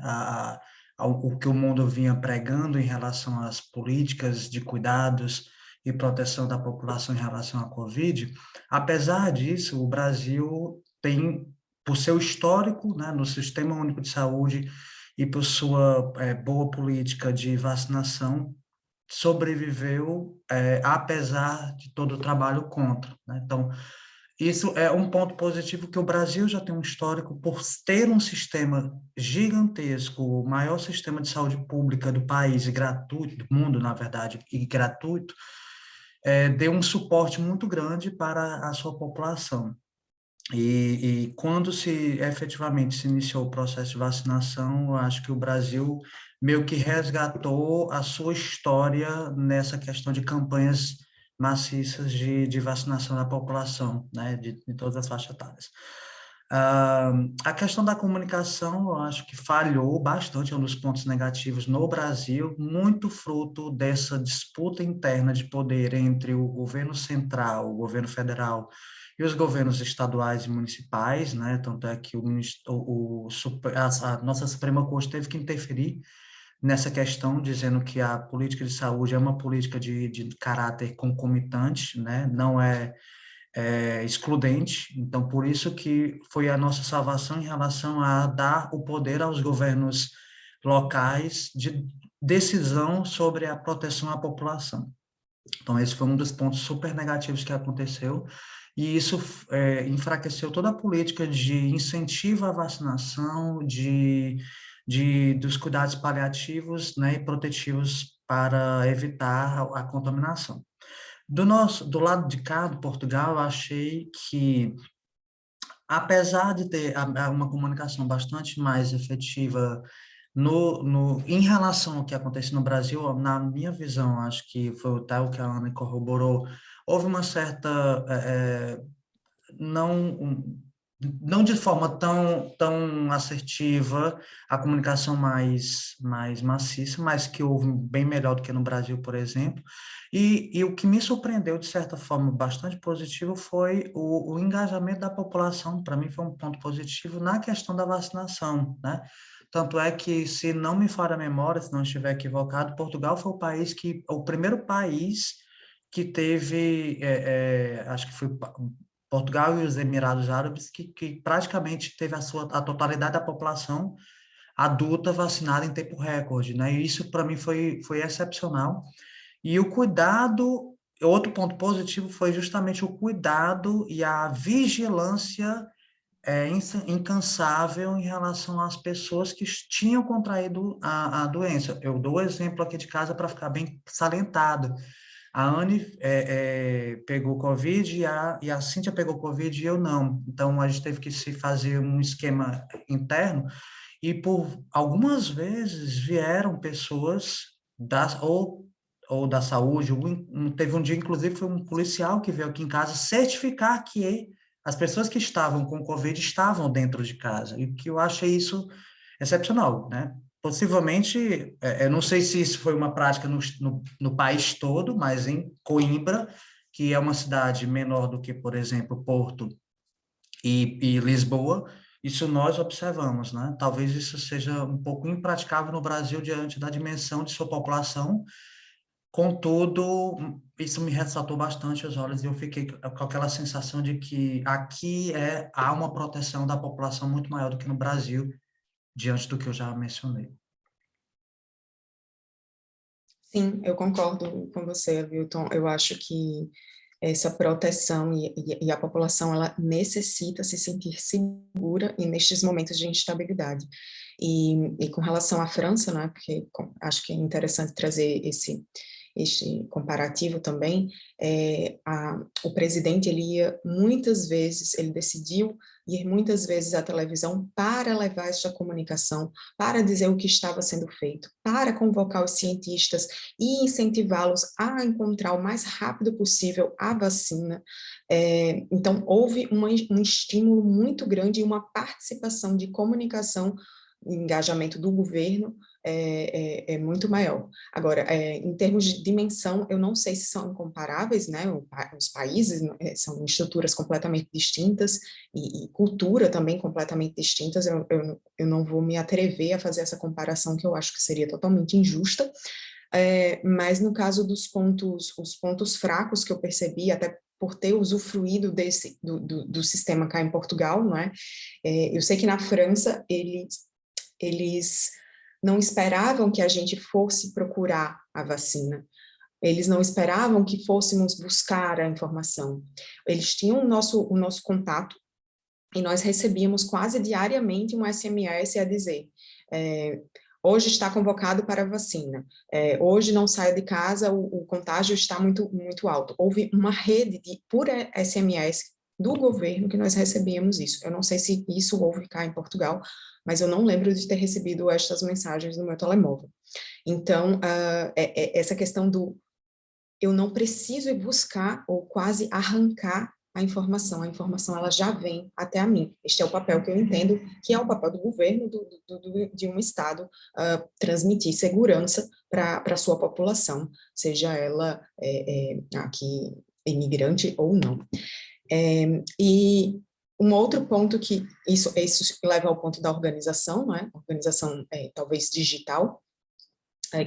o que o mundo vinha pregando em relação às políticas de cuidados e proteção da população em relação à Covid. Apesar disso, o Brasil tem, por seu histórico, né, no Sistema Único de Saúde e por sua boa política de vacinação, sobreviveu, apesar de todo o trabalho contra, né? Então, isso é um ponto positivo, que o Brasil já tem um histórico por ter um sistema gigantesco, o maior sistema de saúde pública do país, e gratuito, do mundo, na verdade, e gratuito, deu um suporte muito grande para a sua população. E quando efetivamente se iniciou o processo de vacinação, eu acho que o Brasil meio que resgatou a sua história nessa questão de campanhas maciças de vacinação da população, né, de todas as faixas etárias. A questão da comunicação, eu acho que falhou bastante, é um dos pontos negativos no Brasil, muito fruto dessa disputa interna de poder entre o governo central, o governo federal e os governos estaduais e municipais, né? Tanto é que a nossa Suprema Corte teve que interferir nessa questão, dizendo que a política de saúde é uma política de caráter concomitante, né? Não é excludente. Então, por isso que foi a nossa salvação em relação a dar o poder aos governos locais de decisão sobre a proteção à população. Então, esse foi um dos pontos super negativos que aconteceu, e isso enfraqueceu toda a política de incentivo à vacinação, dos cuidados paliativos, né, e protetivos para evitar a contaminação. Do lado de cá, do Portugal, eu achei que, apesar de ter uma comunicação bastante mais efetiva em relação ao que acontece no Brasil, na minha visão, acho que foi o tal que a Ana corroborou, houve uma certa, não de forma tão assertiva, a comunicação mais maciça, mas que houve bem melhor do que no Brasil, por exemplo. E o que me surpreendeu, de certa forma, bastante positivo, foi o engajamento da população. Para mim foi um ponto positivo na questão da vacinação, né? Tanto é que, se não me falha a memória, se não estiver equivocado, Portugal foi o primeiro país que teve, acho que foi Portugal e os Emirados Árabes, que praticamente teve a totalidade da população adulta vacinada em tempo recorde, né? E isso, para mim, foi excepcional. E o cuidado, outro ponto positivo foi justamente o cuidado e a vigilância incansável em relação às pessoas que tinham contraído a doença. Eu dou o exemplo aqui de casa para ficar bem salientado. A Anne pegou Covid e a Cíntia pegou Covid e eu não. Então, a gente teve que se fazer um esquema interno e por algumas vezes vieram pessoas ou da saúde, teve um dia, inclusive, foi um policial que veio aqui em casa certificar que as pessoas que estavam com Covid estavam dentro de casa, e que eu achei isso excepcional, né? Possivelmente, eu não sei se isso foi uma prática no país todo, mas em Coimbra, que é uma cidade menor do que, por exemplo, Porto e Lisboa, isso nós observamos, né? Talvez isso seja um pouco impraticável no Brasil diante da dimensão de sua população. Contudo, isso me ressaltou bastante os olhos e eu fiquei com aquela sensação de que aqui há uma proteção da população muito maior do que no Brasil, diante do que eu já mencionei.
Sim, eu concordo com você, Wilton. Eu acho que essa proteção e a população, ela necessita se sentir segura e nestes momentos de instabilidade. E com relação à França, né, porque acho que é interessante trazer este comparativo também, o presidente, ele decidiu ir muitas vezes à televisão para levar esta comunicação, para dizer o que estava sendo feito, para convocar os cientistas e incentivá-los a encontrar o mais rápido possível a vacina. Então, houve um estímulo muito grande e uma participação de comunicação, engajamento do governo é muito maior. Agora, em termos de dimensão, eu não sei se são incomparáveis, né? Os países são estruturas completamente distintas e cultura também completamente distintas. Eu não vou me atrever a fazer essa comparação, que eu acho que seria totalmente injusta. Mas no caso dos pontos fracos que eu percebi, até por ter usufruído do sistema cá em Portugal, não é? Eu sei que na França eles não esperavam que a gente fosse procurar a vacina. Eles não esperavam que fôssemos buscar a informação. Eles tinham o nosso contato e nós recebíamos quase diariamente um SMS a dizer: hoje está convocado para a vacina, hoje não saia de casa, o contágio está muito, muito alto. Houve uma rede por SMS do governo que nós recebíamos isso. Eu não sei se isso houve cá em Portugal, mas eu não lembro de ter recebido estas mensagens no meu telemóvel. Então, essa questão eu não preciso ir buscar ou quase arrancar a informação ela já vem até a mim. Este é o papel que eu entendo que é o papel do governo de um Estado, transmitir segurança para a sua população, seja ela aqui imigrante ou não. E um outro ponto que isso leva ao ponto da organização, né? Organização talvez digital,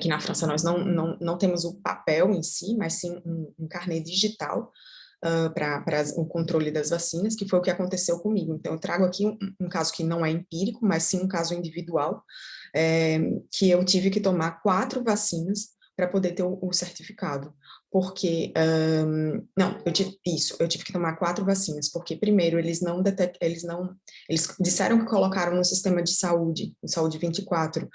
que na França nós não temos o papel em si, mas sim um carnê digital para o controle das vacinas, que foi o que aconteceu comigo. Então, eu trago aqui um caso que não é empírico, mas sim um caso individual, que eu tive que tomar 4 vacinas para poder ter o certificado. Porque, eu tive que tomar 4 vacinas, porque primeiro eles disseram que colocaram no sistema de saúde 24,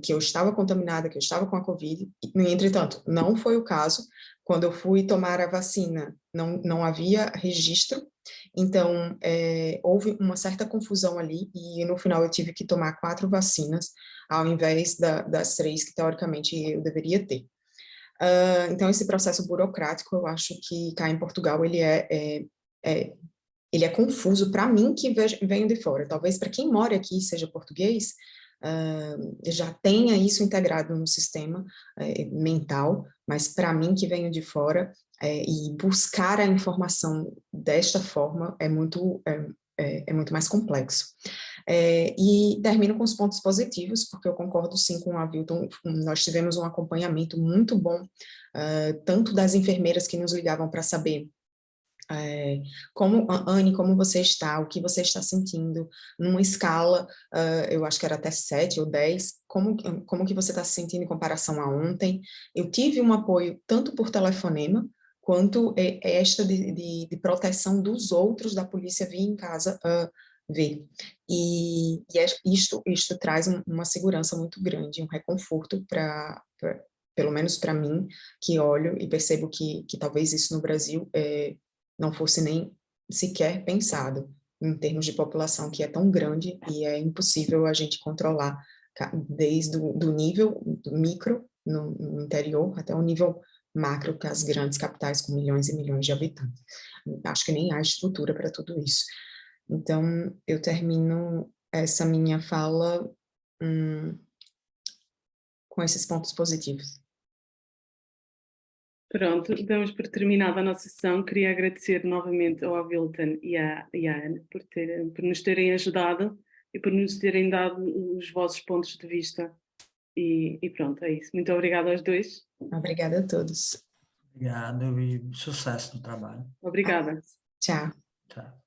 que eu estava contaminada, que eu estava com a Covid, entretanto, não foi o caso. Quando eu fui tomar a vacina, não havia registro, então houve uma certa confusão ali, e no final eu tive que tomar 4 vacinas, ao invés das 3 que teoricamente eu deveria ter. Então, esse processo burocrático, eu acho que cá em Portugal ele é confuso para mim que venho de fora. Talvez para quem mora aqui, seja português, já tenha isso integrado no sistema mental, mas para mim que venho de fora, e buscar a informação desta forma é muito mais complexo. E termino com os pontos positivos, porque eu concordo sim com a Wilton. Nós tivemos um acompanhamento muito bom, tanto das enfermeiras que nos ligavam para saber Anne, como você está? O que você está sentindo? Numa escala, eu acho que era até 7 ou 10, como que você está se sentindo em comparação a ontem? Eu tive um apoio tanto por telefonema, quanto esta de proteção dos outros da polícia vir em casa ver. Isto traz uma segurança muito grande, um reconforto pelo menos para mim, que olho e percebo que talvez isso no Brasil não fosse nem sequer pensado em termos de população que é tão grande e é impossível a gente controlar desde do nível do micro no interior até o nível macro, que as grandes capitais com milhões e milhões de habitantes. Acho que nem há estrutura para tudo isso. Então, eu termino essa minha fala com esses pontos positivos.
Pronto, damos por terminada a nossa sessão. Queria agradecer novamente ao Avilton e à Ana por nos terem ajudado e por nos terem dado os vossos pontos de vista. E pronto, é isso. Muito obrigada aos dois.
Obrigada a todos.
Obrigado e sucesso no trabalho.
Obrigada.
Tchau.
Tchau.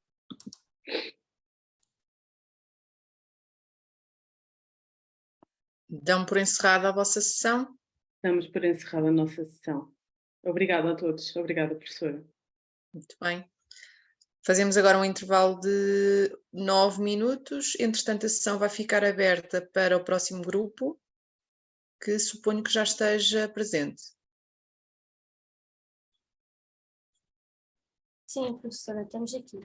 Dão por encerrada a vossa sessão?
Damos por encerrada a nossa sessão. Obrigada a todos. Obrigada, professora.
Muito bem. Fazemos agora um intervalo de 9 minutos. Entretanto, a sessão vai ficar aberta para o próximo grupo, que suponho que já esteja presente.
Sim, professora, estamos aqui.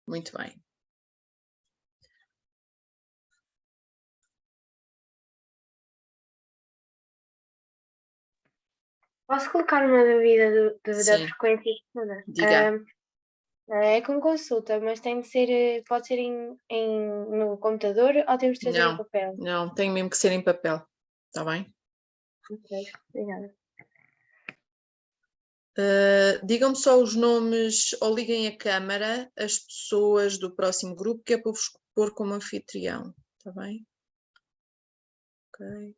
Muito bem.
Posso colocar uma dúvida da
Sim.
frequência de estudo?
Diga.
É com consulta, mas tem de ser, pode ser no computador ou temos de fazer em papel?
Não, tem mesmo que ser em papel. Está bem?
Ok, obrigada.
Digam-me só os nomes ou liguem a câmara as pessoas do próximo grupo, que é para vos pôr como anfitrião. Está bem? Ok.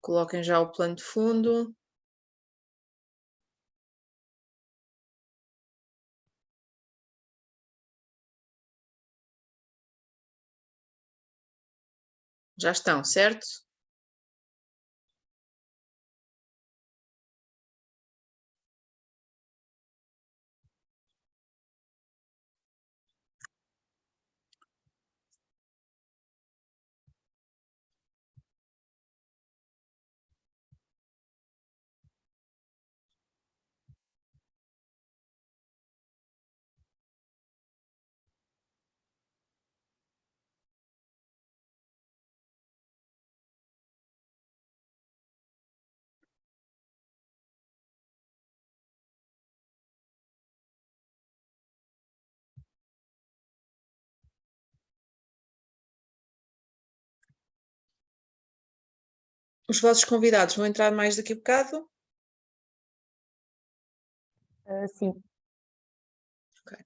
Coloquem já o plano de fundo. Já estão, certo? Os vossos convidados vão entrar mais daqui a bocado?
Sim.
Ok.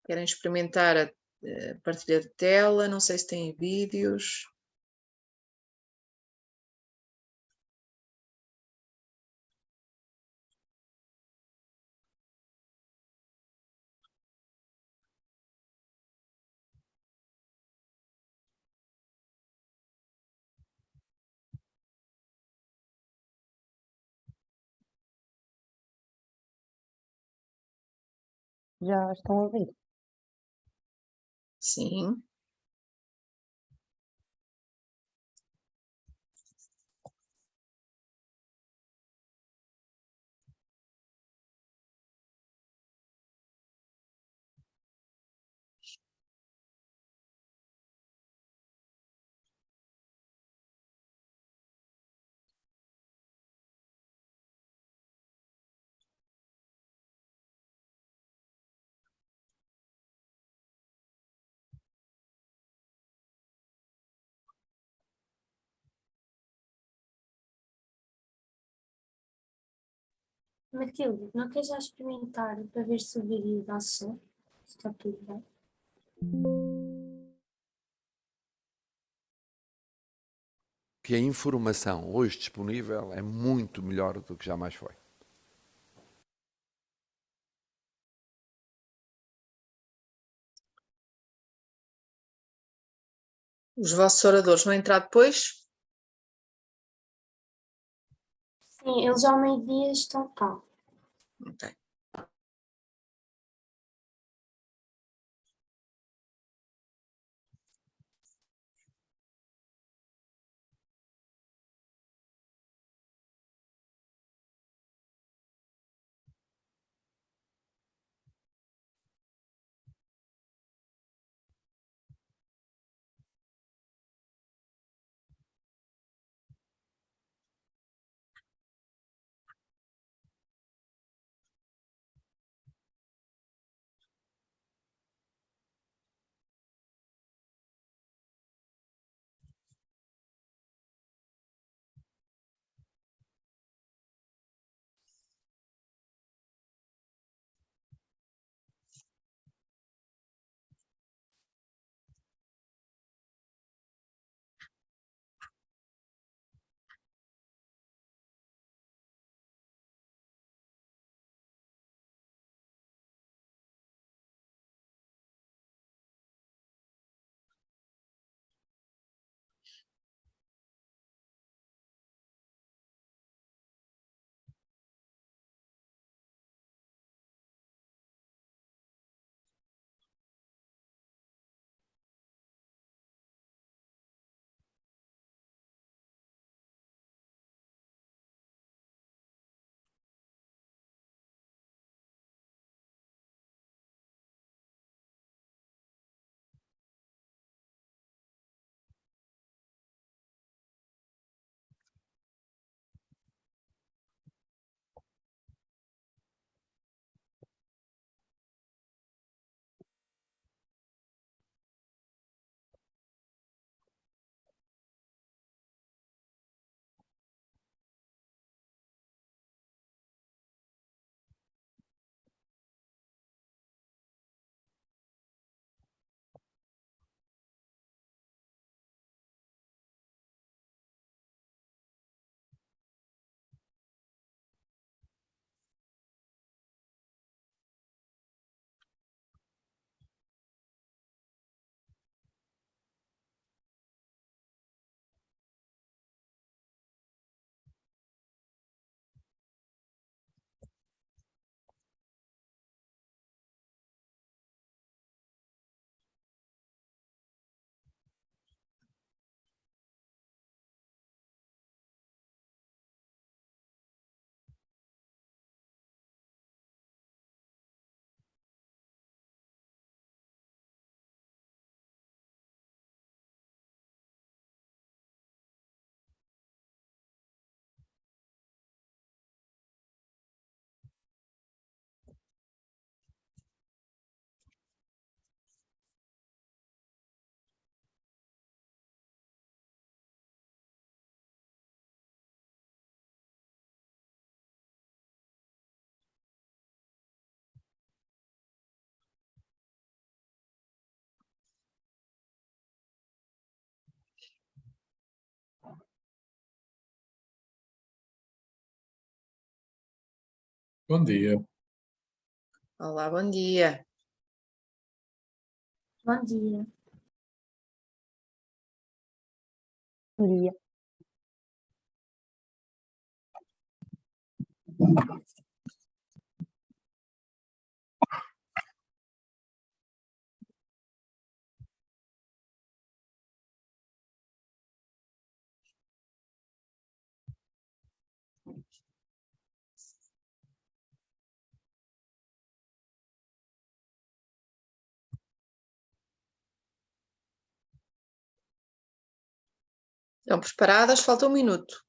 Querem experimentar a partilha de tela? Não sei se têm vídeos.
Já estão a ouvir?
Sim.
Matilde, não queres já experimentar para ver se o vídeo dá som? Está tudo bem?
Que a informação hoje disponível é muito melhor do que jamais foi.
Os vossos oradores vão entrar depois?
Sim, eles ao meio-dia estão cá.
Ok.
Bom dia.
Olá, bom dia.
Bom dia.
Bom dia.
Estão preparadas? Falta um minuto.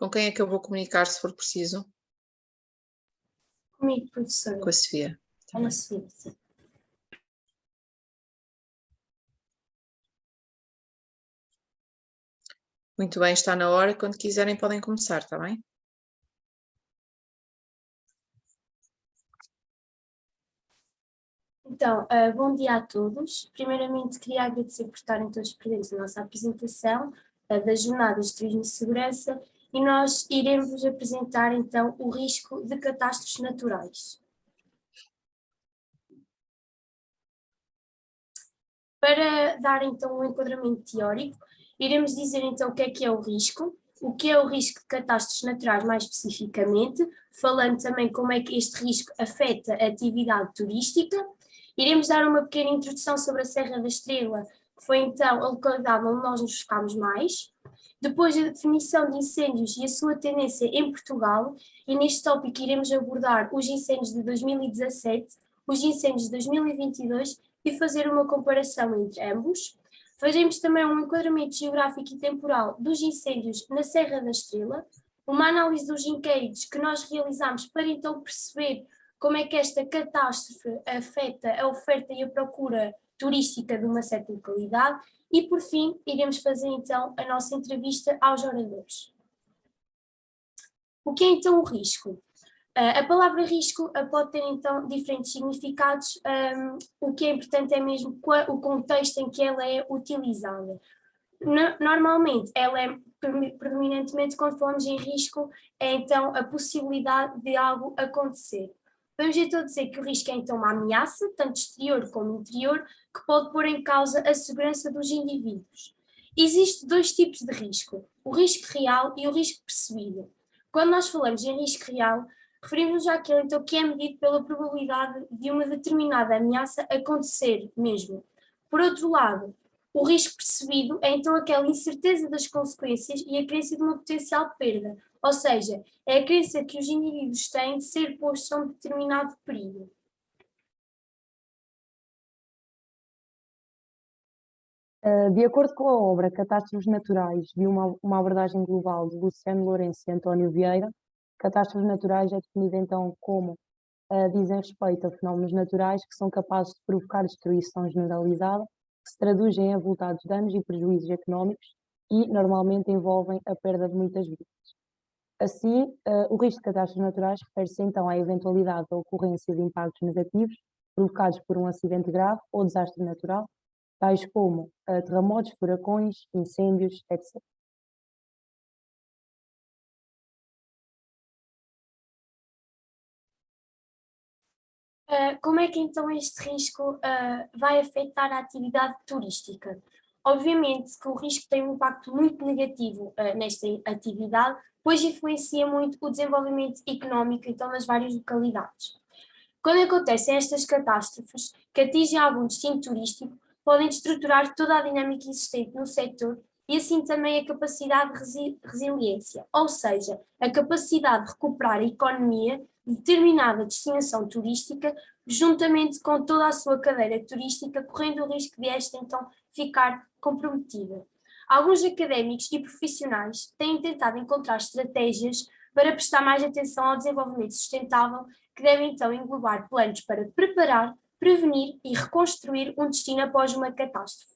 Com quem é que eu vou comunicar se for preciso?
Comigo, professora.
Com a Sofia.
Ana Sofia, sim.
Muito bem, está na hora. Quando quiserem podem começar, está bem?
Então, bom dia a todos. Primeiramente, queria agradecer por estarem todos presentes na nossa apresentação das Jornadas de Turismo e Segurança, e nós iremos apresentar então o risco de catástrofes naturais. Para dar então um enquadramento teórico, iremos dizer então o que é o risco de catástrofes naturais mais especificamente, falando também como é que este risco afeta a atividade turística. Iremos dar uma pequena introdução sobre a Serra da Estrela, que foi então a localidade onde nós nos focámos mais. Depois a definição de incêndios e a sua tendência em Portugal, e neste tópico iremos abordar os incêndios de 2017, os incêndios de 2022 e fazer uma comparação entre ambos. Faremos também um enquadramento geográfico e temporal dos incêndios na Serra da Estrela, uma análise dos inquéritos que nós realizamos para então perceber como é que esta catástrofe afeta a oferta e a procura turística de uma certa localidade e, por fim, iremos fazer então a nossa entrevista aos oradores. O que é então o risco? A palavra risco pode ter então diferentes significados, o que é importante é mesmo o contexto em que ela é utilizada. Normalmente ela é predominantemente, quando falamos em risco, é então a possibilidade de algo acontecer. Vamos então dizer que o risco é então uma ameaça, tanto exterior como interior, que pode pôr em causa a segurança dos indivíduos. Existem dois tipos de risco, o risco real e o risco percebido. Quando nós falamos em risco real, referimos-nos àquele então, que é medido pela probabilidade de uma determinada ameaça acontecer mesmo. Por outro lado, o risco percebido é então aquela incerteza das consequências e a crença de uma potencial perda, ou seja, é a crença que os indivíduos têm de ser postos a um determinado perigo.
De acordo com a obra Catástrofes Naturais, de uma abordagem global de Luciano Lourenço e António Vieira, catástrofes naturais é definida então como dizem respeito a fenómenos naturais que são capazes de provocar destruição generalizada, que se traduzem em avultados danos e prejuízos económicos e normalmente envolvem a perda de muitas vidas. Assim, o risco de catástrofes naturais refere-se então à eventualidade da ocorrência de impactos negativos provocados por um acidente grave ou desastre natural, tais como terremotos, furacões, incêndios, etc.
Como é que então este risco vai afetar a atividade turística? Obviamente que o risco tem um impacto muito negativo nesta atividade, pois influencia muito o desenvolvimento económico então nas várias localidades. Quando acontecem estas catástrofes que atingem algum destino turístico, podem destruturar toda a dinâmica existente no setor e assim também a capacidade de resiliência, ou seja, a capacidade de recuperar a economia de determinada destinação turística, juntamente com toda a sua cadeia turística, correndo o risco de esta então ficar comprometida. Alguns académicos e profissionais têm tentado encontrar estratégias para prestar mais atenção ao desenvolvimento sustentável, que devem então englobar planos para preparar, prevenir e reconstruir um destino após uma catástrofe.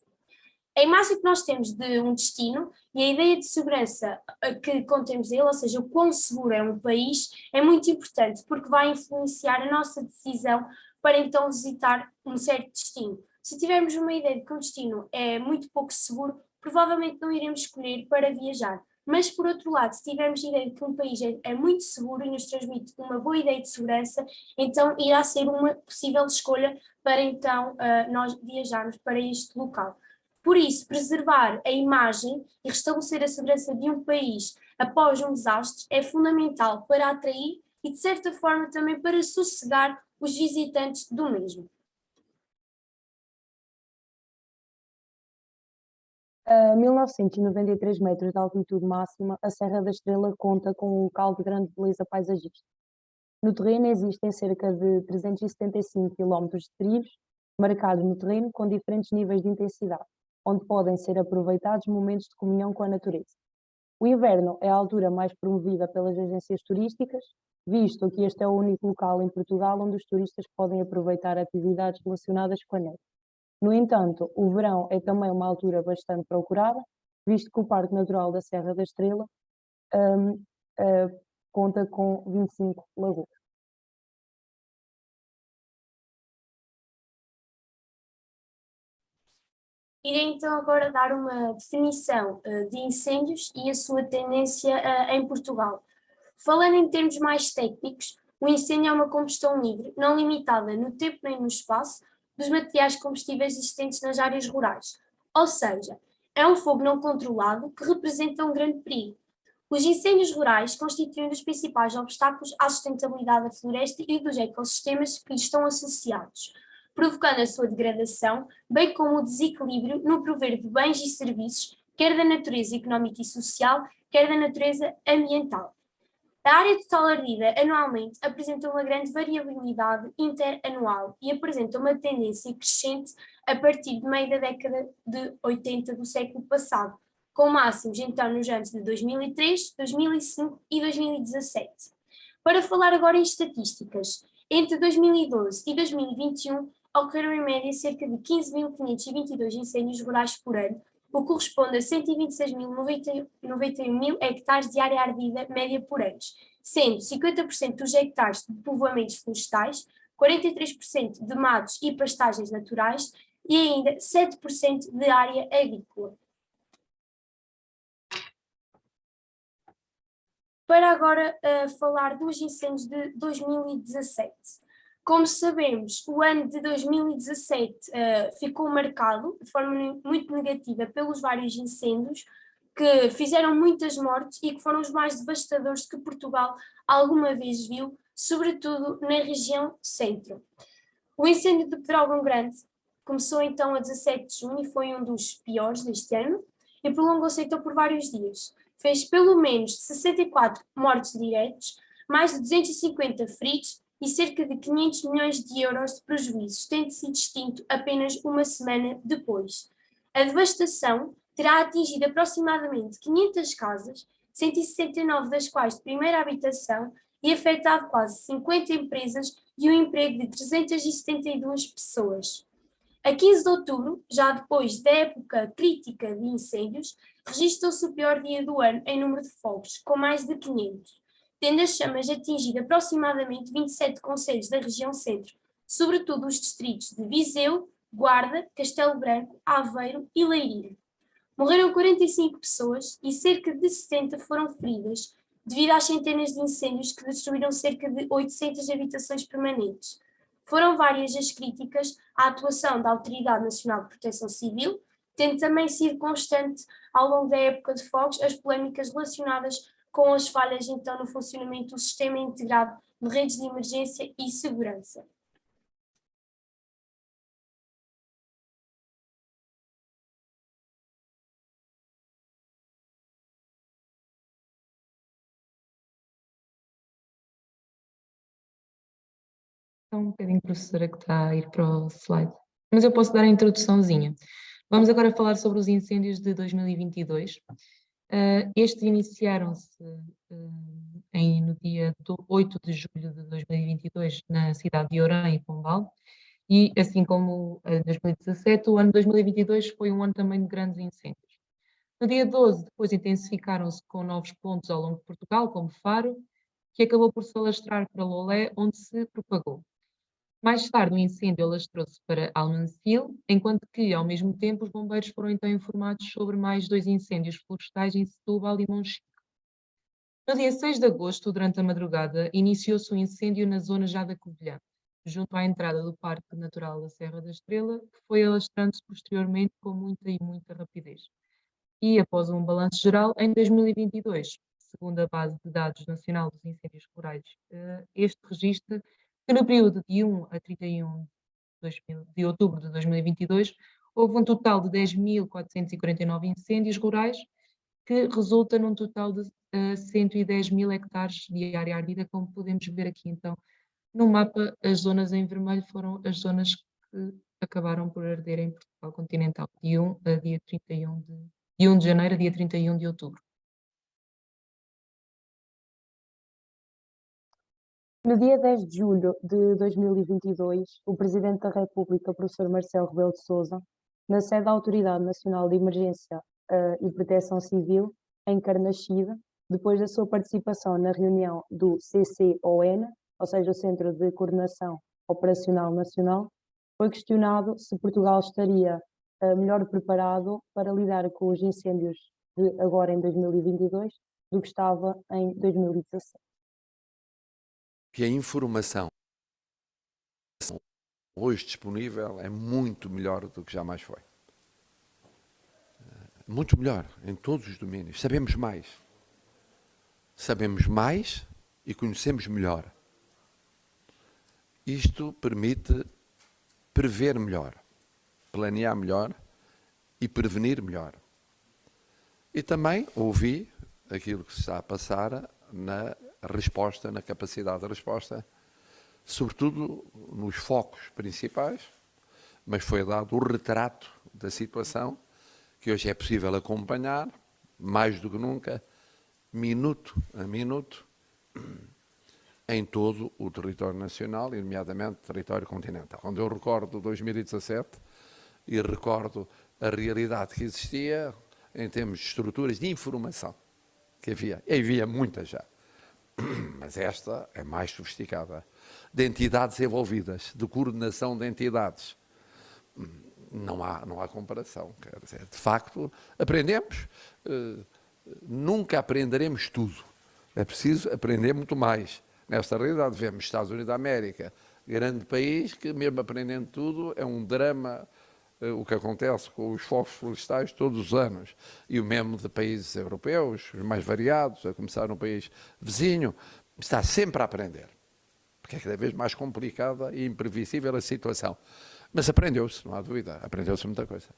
A imagem que nós temos de um destino e a ideia de segurança que contemos dele, ou seja, o quão seguro é um país, é muito importante porque vai influenciar a nossa decisão para então visitar um certo destino. Se tivermos uma ideia de que um destino é muito pouco seguro, provavelmente não iremos escolher para viajar. Mas, por outro lado, se tivermos ideia de que um país é muito seguro e nos transmite uma boa ideia de segurança, então irá ser uma possível escolha para então nós viajarmos para este local. Por isso, preservar a imagem e restabelecer a segurança de um país após um desastre é fundamental para atrair e, de certa forma, também para sossegar os visitantes do mesmo.
A 1993 metros de altitude máxima, a Serra da Estrela conta com um local de grande beleza paisagística. No terreno existem cerca de 375 km de trilhos, marcados no terreno com diferentes níveis de intensidade, onde podem ser aproveitados momentos de comunhão com a natureza. O inverno é a altura mais promovida pelas agências turísticas, visto que este é o único local em Portugal onde os turistas podem aproveitar atividades relacionadas com a neve. No entanto, o verão é também uma altura bastante procurada, visto que o Parque Natural da Serra da Estrela conta com 25 lagoas.
Irei então agora dar uma definição de incêndios e a sua tendência em Portugal. Falando em termos mais técnicos, o incêndio é uma combustão livre, não limitada no tempo nem no espaço, dos materiais combustíveis existentes nas áreas rurais. Ou seja, é um fogo não controlado que representa um grande perigo. Os incêndios rurais constituem um dos principais obstáculos à sustentabilidade da floresta e dos ecossistemas que lhes estão associados, provocando a sua degradação, bem como o desequilíbrio no prover de bens e serviços, quer da natureza económica e social, quer da natureza ambiental. A área total ardida anualmente apresenta uma grande variabilidade interanual e apresenta uma tendência crescente a partir de meio da década de 80 do século passado, com máximos então nos anos de 2003, 2005 e 2017. Para falar agora em estatísticas, entre 2012 e 2021 ocorreram em média cerca de 15.522 incêndios rurais por ano, o que corresponde a 126.091 hectares de área ardida média por ano, sendo 50% dos hectares de povoamentos florestais, 43% de matos e pastagens naturais e ainda 7% de área agrícola. Para agora falar dos incêndios de 2017. Como sabemos, o ano de 2017 ficou marcado de forma muito negativa pelos vários incêndios que fizeram muitas mortes e que foram os mais devastadores que Portugal alguma vez viu, sobretudo na região centro. O incêndio de Pedrógão Grande começou então a 17 de junho e foi um dos piores deste ano e prolongou-se então por vários dias. Fez pelo menos 64 mortes diretos, mais de 250 feridos e cerca de 500 milhões de euros de prejuízos, tendo sido extinto apenas uma semana depois. A devastação terá atingido aproximadamente 500 casas, 169 das quais de primeira habitação, e afetado quase 50 empresas e o emprego de 372 pessoas. A 15 de outubro, já depois da época crítica de incêndios, registrou-se o pior dia do ano em número de fogos, com mais de 500, tendo as chamas atingido aproximadamente 27 concelhos da região centro, sobretudo os distritos de Viseu, Guarda, Castelo Branco, Aveiro e Leiria. Morreram 45 pessoas e cerca de 70 foram feridas, devido às centenas de incêndios que destruíram cerca de 800 habitações permanentes. Foram várias as críticas à atuação da Autoridade Nacional de Proteção Civil, tendo também sido constante ao longo da época de fogos as polémicas relacionadas com as falhas então no funcionamento do Sistema Integrado de Redes de Emergência e Segurança.
Um bocadinho, professora, que está a ir para o slide. Mas eu posso dar a introduçãozinha. Vamos agora falar sobre os incêndios de 2022. Estes iniciaram-se no dia 8 de julho de 2022 na cidade de Orã e Pombal, e assim como em 2017, o ano 2022 foi um ano também de grandes incêndios. No dia 12, depois intensificaram-se com novos pontos ao longo de Portugal, como Faro, que acabou por se alastrar para Lolé, onde se propagou. Mais tarde, o incêndio alastrou-se para Almancil, enquanto que, ao mesmo tempo, os bombeiros foram então informados sobre mais 2 incêndios florestais em Setúbal e Monchique. No dia 6 de agosto, durante a madrugada, iniciou-se um incêndio na zona já da Covilhã, junto à entrada do Parque Natural da Serra da Estrela, que foi alastrando-se posteriormente com muita rapidez. E, após um balanço geral, em 2022, segundo a Base de Dados Nacional dos Incêndios Rurais, este registra que no período de 1 a 31 de outubro de 2022 houve um total de 10.449 incêndios rurais, que resulta num total de 110.000 hectares de área ardida, como podemos ver aqui então no mapa. As zonas em vermelho foram as zonas que acabaram por arder em Portugal continental, de 1 de janeiro a dia 31 de outubro.
No dia 10 de julho de 2022, o Presidente da República, professor Marcelo Rebelo de Sousa, na sede da Autoridade Nacional de Emergência e Proteção Civil, em Carnaxide, depois da sua participação na reunião do CCON, ou seja, o Centro de Coordenação Operacional Nacional, foi questionado se Portugal estaria melhor preparado para lidar com os incêndios de agora em 2022 do que estava em 2017.
Que a informação hoje disponível é muito melhor do que jamais foi. Muito melhor em todos os domínios. Sabemos mais. Sabemos mais e conhecemos melhor. Isto permite prever melhor, planear melhor e prevenir melhor. E também ouvi aquilo que se está a passar na resposta, na capacidade de resposta, sobretudo nos focos principais, mas foi dado o retrato da situação que hoje é possível acompanhar, mais do que nunca, minuto a minuto, em todo o território nacional, e nomeadamente território continental. Quando eu recordo 2017 e recordo a realidade que existia em termos de estruturas de informação que havia muitas já, mas esta é mais sofisticada, de entidades envolvidas, de coordenação de entidades. Não há comparação. Quer dizer, de facto, aprendemos, nunca aprenderemos tudo. É preciso aprender muito mais. Nesta realidade, vemos Estados Unidos da América, grande país, que mesmo aprendendo tudo, é um drama o que acontece com os focos florestais todos os anos. E o mesmo de países europeus, os mais variados, a começar num país vizinho, está sempre a aprender. Porque é cada vez mais complicada e imprevisível a situação. Mas aprendeu-se, não há dúvida, aprendeu-se muita coisa.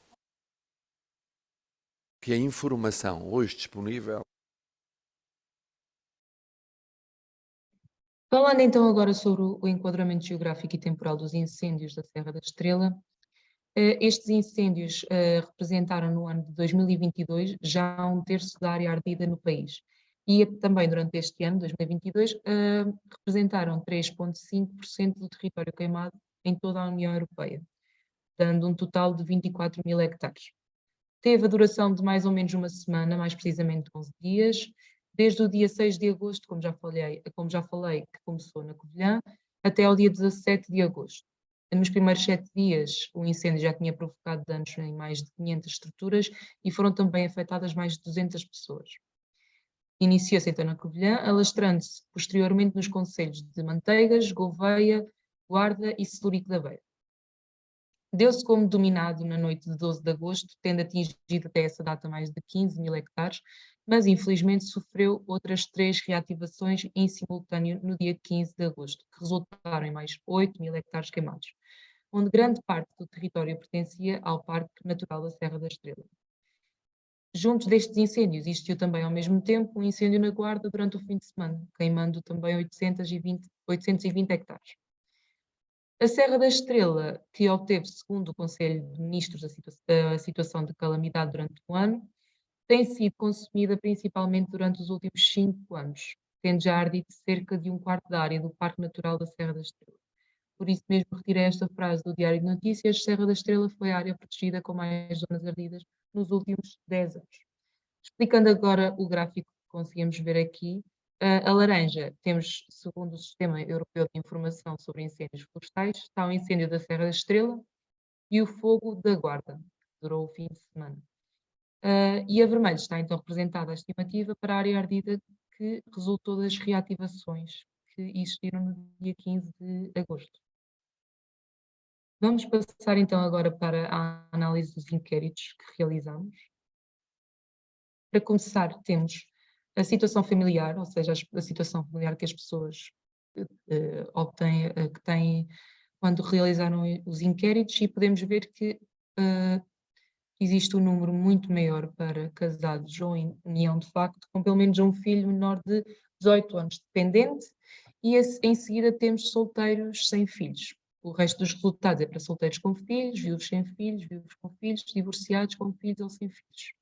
Que a informação hoje disponível...
Falando então agora sobre o enquadramento geográfico e temporal dos incêndios da Serra da Estrela, estes incêndios representaram no ano de 2022 já 1/3 da área ardida no país. E também durante este ano, 2022, representaram 3,5% do território queimado em toda a União Europeia, dando um total de 24 mil hectares. Teve a duração de mais ou menos uma semana, mais precisamente 11 dias, desde o dia 6 de agosto, como já falei, que começou na Covilhã, até ao dia 17 de agosto. Nos primeiros 7 dias, o incêndio já tinha provocado danos em mais de 500 estruturas e foram também afetadas mais de 200 pessoas. Iniciou-se então na Covilhã, alastrando-se posteriormente nos concelhos de Manteigas, Gouveia, Guarda e Celurico da Beira. Deu-se como dominado na noite de 12 de agosto, tendo atingido até essa data mais de 15 mil hectares, mas infelizmente sofreu outras 3 reativações em simultâneo no dia 15 de agosto, que resultaram em mais 8 mil hectares queimados, onde grande parte do território pertencia ao Parque Natural da Serra da Estrela. Juntos destes incêndios existiu também ao mesmo tempo um incêndio na Guarda durante o fim de semana, queimando também 820 hectares. A Serra da Estrela, que obteve, segundo o Conselho de Ministros, a situação de calamidade durante o ano, tem sido consumida principalmente durante os últimos 5 anos, tendo já ardido cerca de 1/4 da área do Parque Natural da Serra da Estrela. Por isso mesmo retirei esta frase do Diário de Notícias: Serra da Estrela foi a área protegida com mais zonas ardidas nos últimos 10 anos. Explicando agora o gráfico que conseguimos ver aqui, a laranja, temos, segundo o Sistema Europeu de Informação sobre Incêndios Florestais, está o incêndio da Serra da Estrela e o fogo da Guarda, que durou o fim de semana. E a vermelho está então representada a estimativa para a área ardida que resultou das reativações que existiram no dia 15 de agosto. Vamos passar então agora para a análise dos inquéritos que realizamos. Para começar, temos a situação familiar, ou seja, a situação familiar que as pessoas obtêm, que têm quando realizaram os inquéritos, e podemos ver que existe um número muito maior para casados ou em união de facto, com pelo menos um filho menor de 18 anos dependente, e em seguida temos solteiros sem filhos. O resto dos resultados é para solteiros com filhos, viúvos sem filhos, viúvos com filhos, divorciados com filhos ou sem filhos.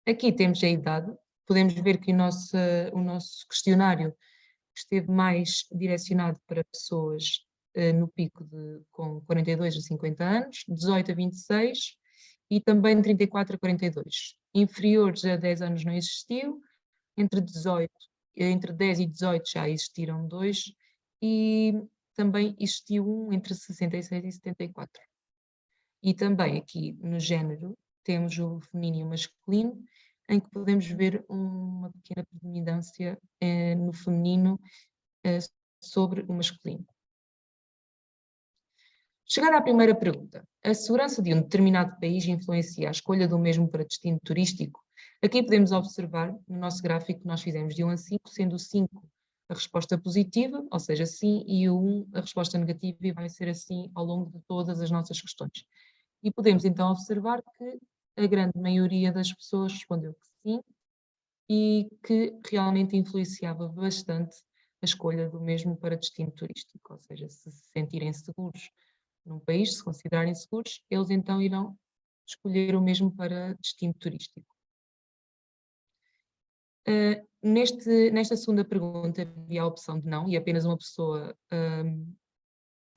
Aqui temos a idade. Podemos ver que o nosso questionário esteve mais direcionado para pessoas no pico com 42 a 50 anos, 18 a 26 e também de 34 a 42. Inferiores a 10 anos não existiu, entre 10 e 18 já existiram 2 e também existiu um entre 66 e 74. E também aqui no género temos o feminino e o masculino, em que podemos ver uma pequena predominância no feminino sobre o masculino. Chegada à primeira pergunta, a segurança de um determinado país influencia a escolha do mesmo para destino turístico? Aqui podemos observar no nosso gráfico que nós fizemos de 1 a 5, sendo o 5 a resposta positiva, ou seja, sim, e o 1 a resposta negativa, e vai ser assim ao longo de todas as nossas questões. E podemos então observar que a grande maioria das pessoas respondeu que sim, e que realmente influenciava bastante a escolha do mesmo para destino turístico, ou seja, se sentirem seguros num país, se considerarem seguros, eles então irão escolher o mesmo para destino turístico. Nesta segunda pergunta havia a opção de não, e apenas uma pessoa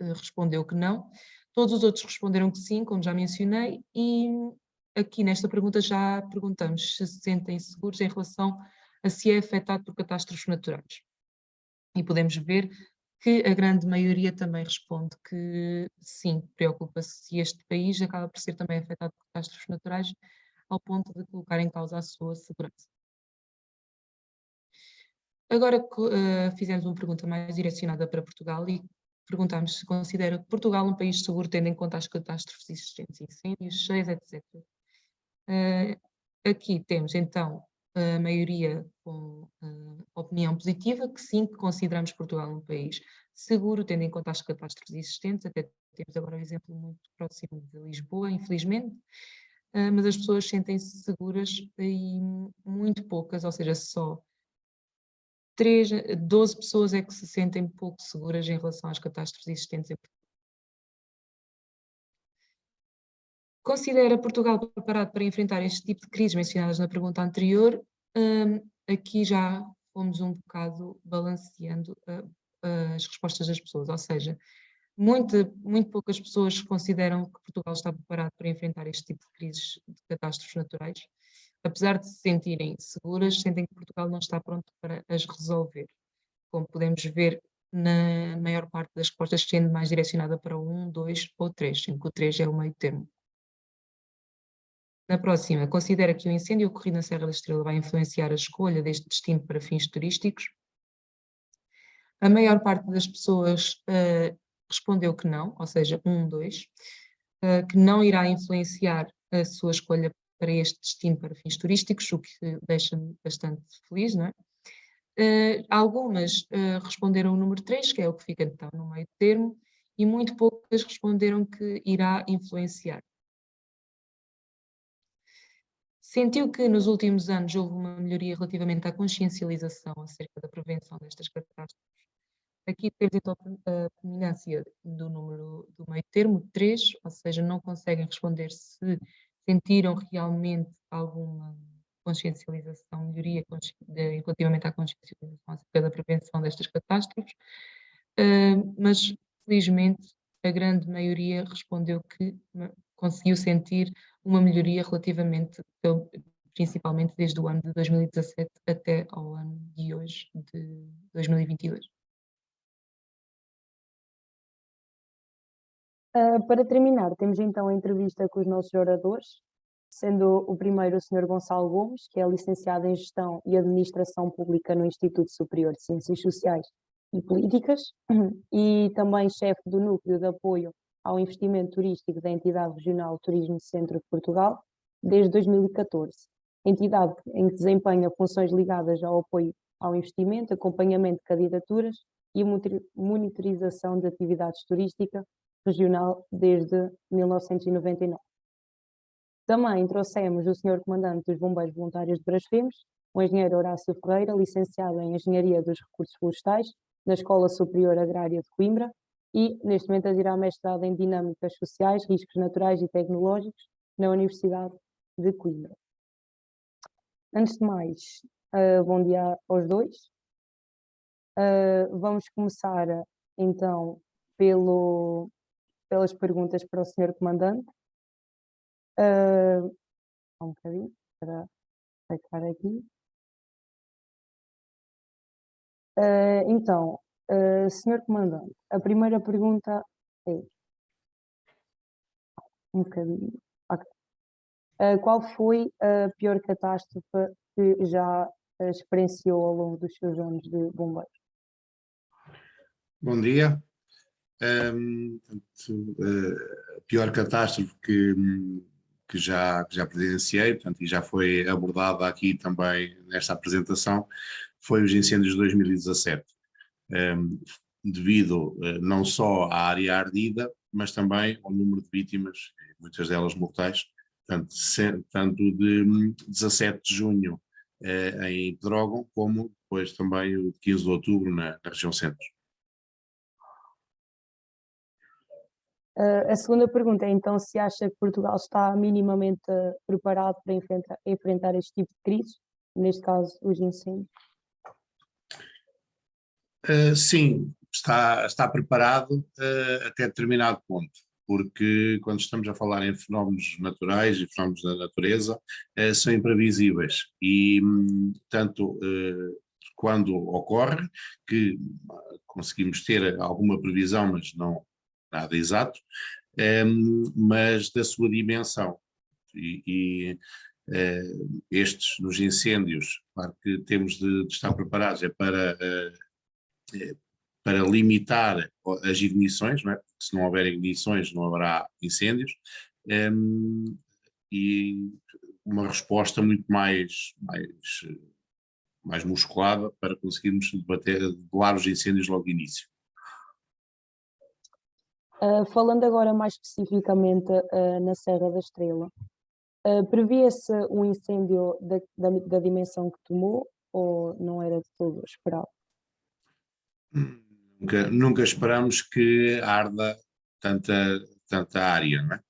respondeu que não. Todos os outros responderam que sim, como já mencionei, e aqui nesta pergunta já perguntamos se sentem seguros em relação a se é afetado por catástrofes naturais. E podemos ver que a grande maioria também responde que sim, preocupa-se se este país acaba por ser também afetado por catástrofes naturais, ao ponto de colocar em causa a sua segurança. Agora fizemos uma pergunta mais direcionada para Portugal e perguntámos se considera Portugal um país seguro, tendo em conta as catástrofes existentes, incêndios, cheias, etc. Aqui temos então a maioria com opinião positiva, que sim, que consideramos Portugal um país seguro, tendo em conta as catástrofes existentes. Até temos agora um exemplo muito próximo de Lisboa, infelizmente, mas as pessoas sentem-se seguras e muito poucas, ou seja, só 12 pessoas é que se sentem pouco seguras em relação às catástrofes existentes em Portugal. Considera Portugal preparado para enfrentar este tipo de crises mencionadas na pergunta anterior? Aqui já fomos um bocado balanceando as respostas das pessoas, ou seja, muito poucas pessoas consideram que Portugal está preparado para enfrentar este tipo de crises de catástrofes naturais. Apesar de se sentirem seguras, sentem que Portugal não está pronto para as resolver. Como podemos ver, na maior parte das respostas sendo mais direcionada para o 1, 2 ou 3, sendo que o 3 é o meio termo. Na próxima, considera que o incêndio ocorrido na Serra da Estrela vai influenciar a escolha deste destino para fins turísticos? A maior parte das pessoas respondeu que não, ou seja, 1, 2, que não irá influenciar a sua escolha para este destino para fins turísticos, o que deixa-me bastante feliz, não é? Algumas responderam o número 3, que é o que fica então no meio termo, e muito poucas responderam que irá influenciar. Sentiu que nos últimos anos houve uma melhoria relativamente à consciencialização acerca da prevenção destas catástrofes? Aqui temos então a predominância do número do meio termo, 3, ou seja, não conseguem responder se sentiram realmente alguma consciencialização, melhoria relativamente à consciencialização acerca da prevenção destas catástrofes, mas felizmente a grande maioria respondeu que conseguiu sentir uma melhoria relativamente, principalmente desde o ano de 2017 até ao ano de hoje, de 2022.
Para terminar, temos então a entrevista com os nossos oradores, sendo o primeiro o Sr. Gonçalo Gomes, que é licenciado em Gestão e Administração Pública no Instituto Superior de Ciências Sociais e Políticas, e também chefe do Núcleo de Apoio ao Investimento Turístico da Entidade Regional Turismo Centro de Portugal, desde 2014, entidade em que desempenha funções ligadas ao apoio ao investimento, acompanhamento de candidaturas e monitorização de atividades turísticas regional desde 1999. Também trouxemos o Sr. Comandante dos Bombeiros Voluntários de Brasfemes, o Engenheiro Horácio Ferreira, licenciado em Engenharia dos Recursos Florestais, na Escola Superior Agrária de Coimbra, e neste momento a tirar mestrado em Dinâmicas Sociais, Riscos Naturais e Tecnológicos na Universidade de Coimbra. Antes de mais, bom dia aos dois. Vamos começar então pelas perguntas para o Sr. Comandante. Um bocadinho, para sacar aqui. Então, Sr. Comandante, a primeira pergunta é um bocadinho. Ok. Qual foi a pior catástrofe que já experienciou ao longo dos seus anos de bombeiro?
Bom dia. A pior catástrofe que já presenciei, portanto, e já foi abordada aqui também nesta apresentação, foi os incêndios de 2017, devido não só à área ardida, mas também ao número de vítimas, muitas delas mortais, tanto de 17 de junho em Pedrógão, como depois também o de 15 de outubro na região centro.
A segunda pergunta é então se acha que Portugal está minimamente preparado para enfrentar este tipo de crise, neste caso os incêndios?
Sim, está preparado até determinado ponto, porque quando estamos a falar em fenómenos naturais e fenómenos da natureza, são imprevisíveis e tanto quando ocorre, que conseguimos ter alguma previsão, mas não nada exato, mas da sua dimensão. Estes, nos incêndios, claro que temos de estar preparados, para limitar as ignições, não é? Porque se não houver ignições não haverá incêndios, e uma resposta muito mais musculada para conseguirmos debelar os incêndios logo de início.
Falando agora mais especificamente na Serra da Estrela, previa-se um incêndio da dimensão que tomou ou não era de todo esperado?
Nunca esperamos que arda tanta área, não é?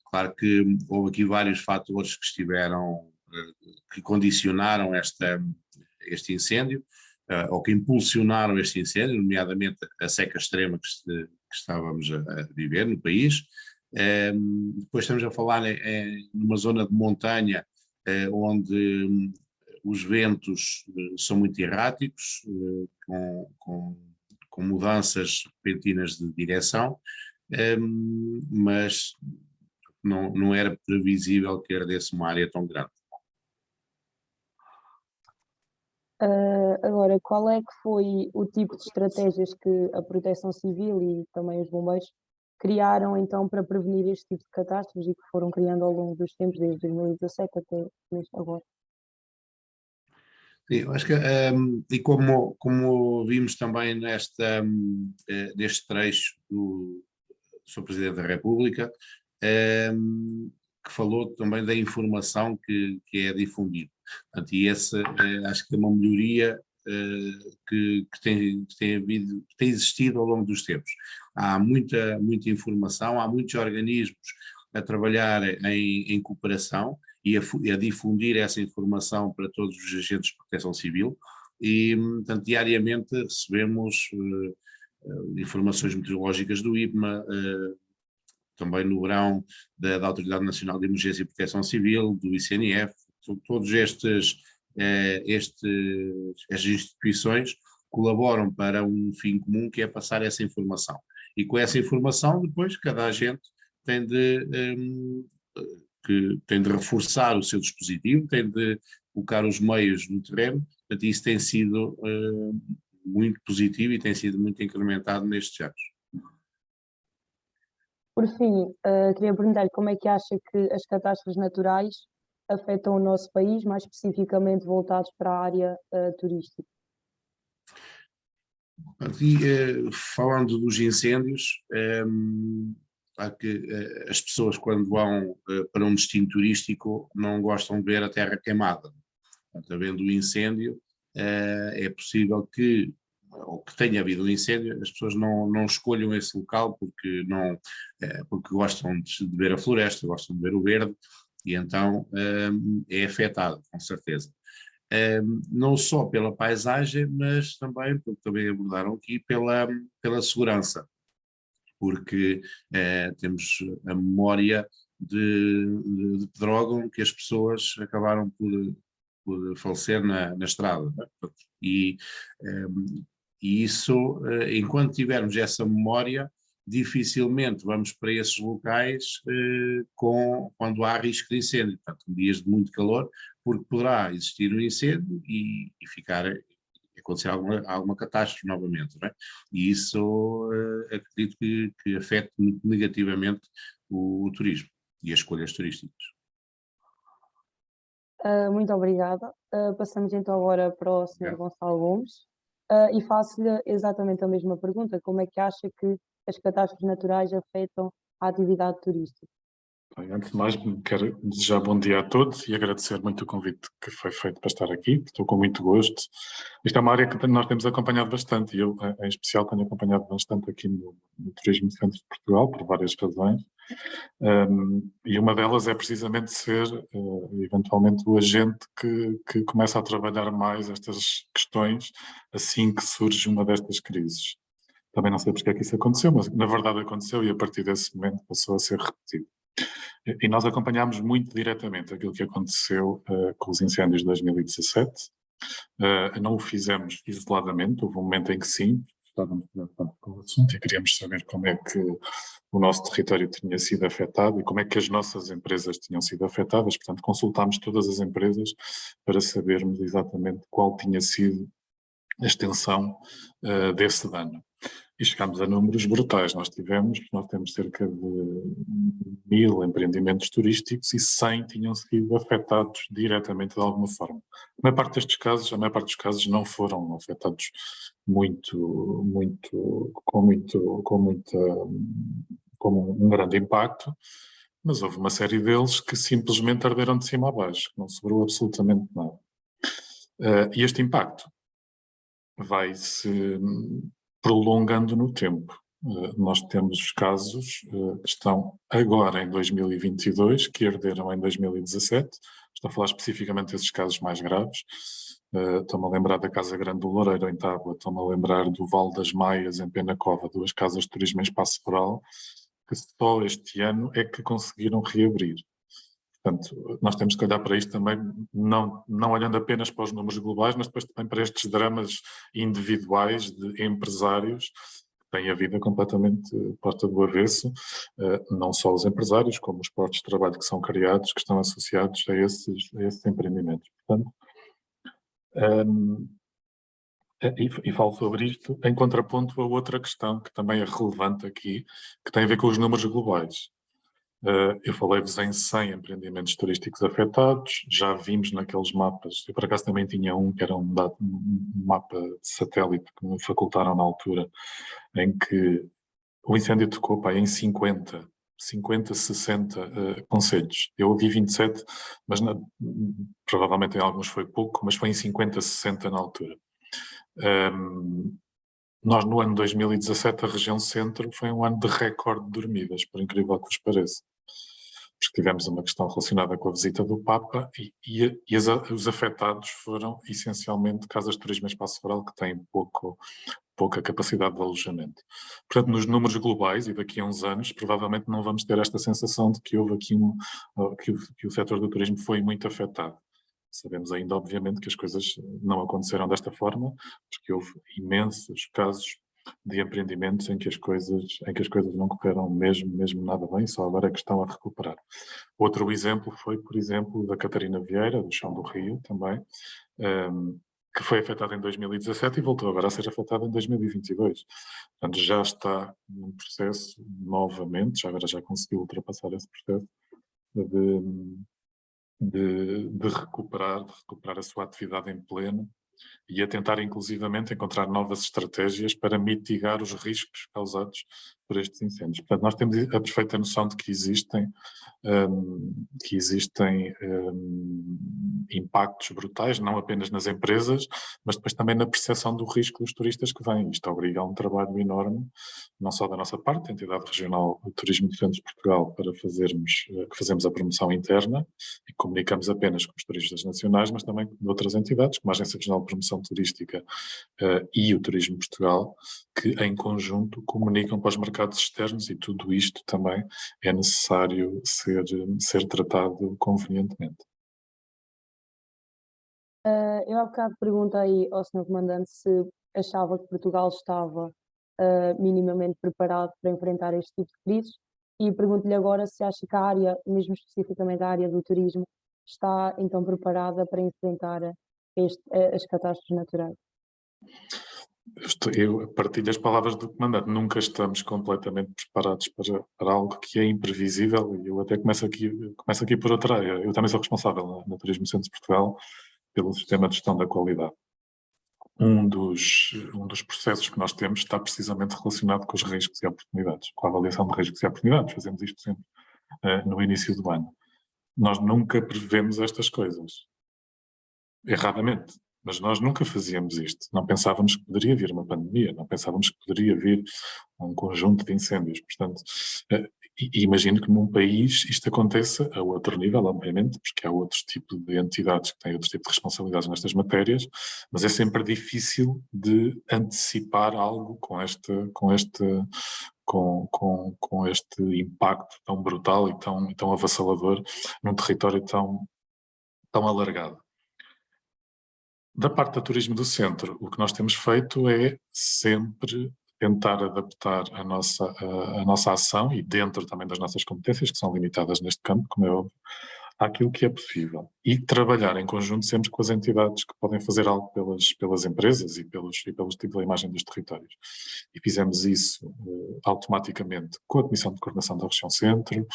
Claro que houve aqui vários fatores que condicionaram este incêndio, ou que impulsionaram este incêndio, nomeadamente a seca extrema que estávamos a viver no país. Depois estamos a falar numa zona de montanha onde os ventos são muito erráticos, com mudanças repentinas de direção, mas não era previsível que ardesse uma área tão grande.
Agora, qual é que foi o tipo de estratégias que a Proteção Civil e também os bombeiros criaram então para prevenir este tipo de catástrofes e que foram criando ao longo dos tempos, desde 2017 até agora?
Sim, eu acho que, e como vimos também neste trecho do Sr. Presidente da República, que falou também da informação que é difundida. Portanto, e acho que é uma melhoria que tem existido ao longo dos tempos. Há muita informação, há muitos organismos a trabalhar em cooperação e a difundir essa informação para todos os agentes de proteção civil e, portanto, diariamente recebemos informações meteorológicas do IPMA, também no verão da Autoridade Nacional de Emergência e Proteção Civil, do ICNF, todos estas instituições colaboram para um fim comum que é passar essa informação. E com essa informação depois cada agente tem de reforçar o seu dispositivo, tem de colocar os meios no terreno, portanto isso tem sido muito positivo e tem sido muito incrementado nestes anos.
Por fim, queria perguntar-lhe como é que acha que as catástrofes naturais afetam o nosso país, mais especificamente voltados para a área turística?
Aqui, falando dos incêndios, há que as pessoas quando vão para um destino turístico não gostam de ver a terra queimada. Portanto, havendo um incêndio, é possível que tenha havido um incêndio, as pessoas não escolham esse local porque gostam de ver a floresta, gostam de ver o verde, e então é afetado, com certeza. não só pela paisagem, mas também, como também abordaram aqui, pela segurança, porque temos a memória de Pedrógão, que as pessoas acabaram por falecer na estrada, não é? E isso, enquanto tivermos essa memória, dificilmente vamos para esses locais quando há risco de incêndio, portanto, em dias de muito calor, porque poderá existir um incêndio e acontecer alguma catástrofe novamente, não é? E isso acredito que afeta muito negativamente o turismo e as escolhas turísticas.
Muito obrigada. Passamos então agora para o Sr. Gonçalo Gomes e faço-lhe exatamente a mesma pergunta. Como é que acha que as catástrofes naturais afetam a atividade turística?
Bem, antes de mais, quero desejar bom dia a todos e agradecer muito o convite que foi feito para estar aqui. Estou com muito gosto. Isto é uma área que nós temos acompanhado bastante e eu, em especial, tenho acompanhado bastante aqui no Turismo Centro de Portugal, por várias razões. E uma delas é precisamente ser, eventualmente, o agente que começa a trabalhar mais estas questões assim que surge uma destas crises. Também não sei porque é que isso aconteceu, mas na verdade aconteceu e a partir desse momento passou a ser repetido. E nós acompanhámos muito diretamente aquilo que aconteceu com os incêndios de 2017. Não o fizemos isoladamente, houve um momento em que sim, estávamos preocupados com o assunto e queríamos saber como é que o nosso território tinha sido afetado e como é que as nossas empresas tinham sido afetadas. Portanto, consultámos todas as empresas para sabermos exatamente qual tinha sido a extensão desse dano. E chegámos a números brutais. Nós temos cerca de 1000 empreendimentos turísticos e 100 tinham sido afetados diretamente de alguma forma. A maior parte dos casos não foram afetados com um grande impacto, mas houve uma série deles que simplesmente arderam de cima a baixo, que não sobrou absolutamente nada. E este impacto vai-se prolongando no tempo. Nós temos casos que estão agora em 2022, que arderam em 2017. Estou a falar especificamente desses casos mais graves. Estou-me a lembrar da Casa Grande do Loureiro, em Tábua. Estou-me a lembrar do Vale das Maias, em Penacova, 2 casas de turismo em Espaço Rural, que só este ano é que conseguiram reabrir. Portanto, nós temos que olhar para isto também, não olhando apenas para os números globais, mas depois também para estes dramas individuais de empresários que têm a vida completamente posta do avesso, não só os empresários, como os postos de trabalho que são criados, que estão associados a esses empreendimentos. Portanto, e falo sobre isto em contraponto a outra questão que também é relevante aqui, que tem a ver com os números globais. Eu falei-vos em 100 empreendimentos turísticos afetados, já vimos naqueles mapas, eu por acaso também tinha um que era um mapa de satélite que me facultaram na altura, em que o incêndio tocou em 50, 60 concelhos. Eu ouvi 27, mas provavelmente em alguns foi pouco, mas foi em 50, 60 na altura. Nós no ano 2017, a região centro foi um ano de recorde de dormidas, por incrível que vos pareça. Porque tivemos uma questão relacionada com a visita do Papa e os afetados foram essencialmente casas de turismo em Espaço Rural que têm pouca capacidade de alojamento. Portanto, nos números globais e daqui a uns anos, provavelmente não vamos ter esta sensação de que houve aqui que o setor do turismo foi muito afetado. Sabemos ainda, obviamente, que as coisas não aconteceram desta forma, porque houve imensos casos de empreendimentos em que as coisas não correram mesmo nada bem, só agora é que estão a recuperar. Outro exemplo foi, por exemplo, da Catarina Vieira, do Chão do Rio, também, que foi afetada em 2017 e voltou agora a ser afetada em 2022. Portanto, já está num processo, novamente, já conseguiu ultrapassar esse processo de recuperar a sua atividade em pleno e a tentar inclusivamente encontrar novas estratégias para mitigar os riscos causados por estes incêndios. Portanto, nós temos a perfeita noção de que existem impactos brutais, não apenas nas empresas, mas depois também na percepção do risco dos turistas que vêm. Isto obriga a um trabalho enorme, não só da nossa parte, a Entidade Regional de Turismo de Centros de Portugal, para fazemos a promoção interna e comunicamos apenas com os turistas nacionais, mas também de outras entidades, como a Agência Regional de Promoção Turística e o Turismo de Portugal, que em conjunto comunicam para os mercados externos, e tudo isto também é necessário ser tratado convenientemente.
Eu há bocado perguntei ao Sr. Comandante se achava que Portugal estava minimamente preparado para enfrentar este tipo de crises, e pergunto-lhe agora se acha que a área, mesmo especificamente a área do turismo, está então preparada para enfrentar as catástrofes naturais.
Eu partilho as palavras do Comandante. Nunca estamos completamente preparados para algo que é imprevisível, e eu até começo aqui por outra área. Eu também sou responsável no Turismo Centro de Portugal pelo sistema de gestão da qualidade. Um dos processos que nós temos está precisamente relacionado com os riscos e oportunidades, com a avaliação de riscos e oportunidades. Fazemos isto sempre no início do ano. Nós nunca prevemos estas coisas. Erradamente. Mas nós nunca fazíamos isto. Não pensávamos que poderia vir uma pandemia, não pensávamos que poderia vir um conjunto de incêndios. Portanto, imagino que num país isto aconteça a outro nível, obviamente, porque há outro tipo de entidades que têm outro tipo de responsabilidades nestas matérias, mas é sempre difícil de antecipar algo com este impacto tão brutal e tão avassalador num território tão alargado. Da parte do turismo do centro, o que nós temos feito é sempre tentar adaptar a nossa ação, e dentro também das nossas competências, que são limitadas neste campo, como é óbvio, àquilo que é possível. E trabalhar em conjunto sempre com as entidades que podem fazer algo pelas empresas e pelos tipos da imagem dos territórios. E fizemos isso automaticamente com a Comissão de Coordenação da Região Centro,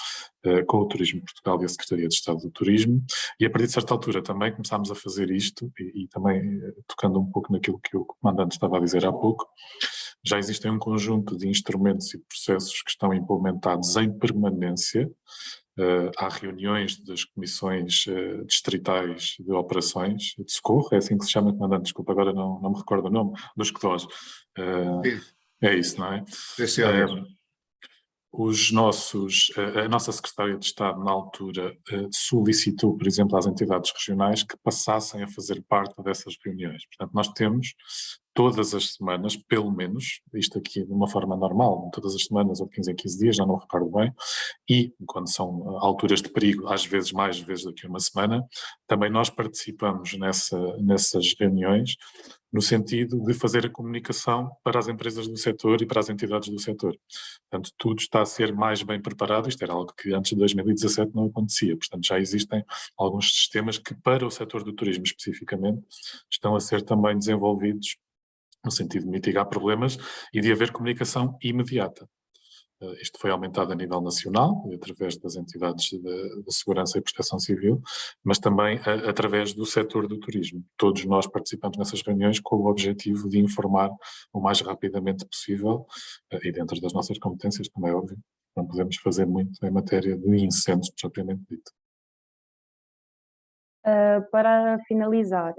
com o Turismo de Portugal e a Secretaria de Estado do Turismo, e a partir de certa altura também começámos a fazer isto, e também tocando um pouco naquilo que o Comandante estava a dizer há pouco. Já existem um conjunto de instrumentos e processos que estão implementados em permanência. Há reuniões das comissões distritais de operações de socorro, é assim que se chama, Comandante, desculpa, agora não me recordo o nome, dos CTOs. É isso, não é? A nossa Secretária de Estado, na altura, solicitou, por exemplo, às entidades regionais que passassem a fazer parte dessas reuniões. Portanto, nós temos todas as semanas, pelo menos, isto aqui de uma forma normal, todas as semanas ou 15 em 15 dias, já não me recordo bem, e quando são alturas de perigo, às vezes mais vezes do que uma semana, também nós participamos nessas reuniões, no sentido de fazer a comunicação para as empresas do setor e para as entidades do setor. Portanto, tudo está a ser mais bem preparado. Isto era algo que antes de 2017 não acontecia. Portanto, já existem alguns sistemas que, para o setor do turismo especificamente, estão a ser também desenvolvidos no sentido de mitigar problemas e de haver comunicação imediata. Isto foi aumentado a nível nacional, através das entidades de segurança e proteção civil, mas também através do setor do turismo. Todos nós participamos nessas reuniões com o objetivo de informar o mais rapidamente possível, e dentro das nossas competências, como é óbvio, não podemos fazer muito em matéria de incêndios, propriamente dito.
Para finalizar,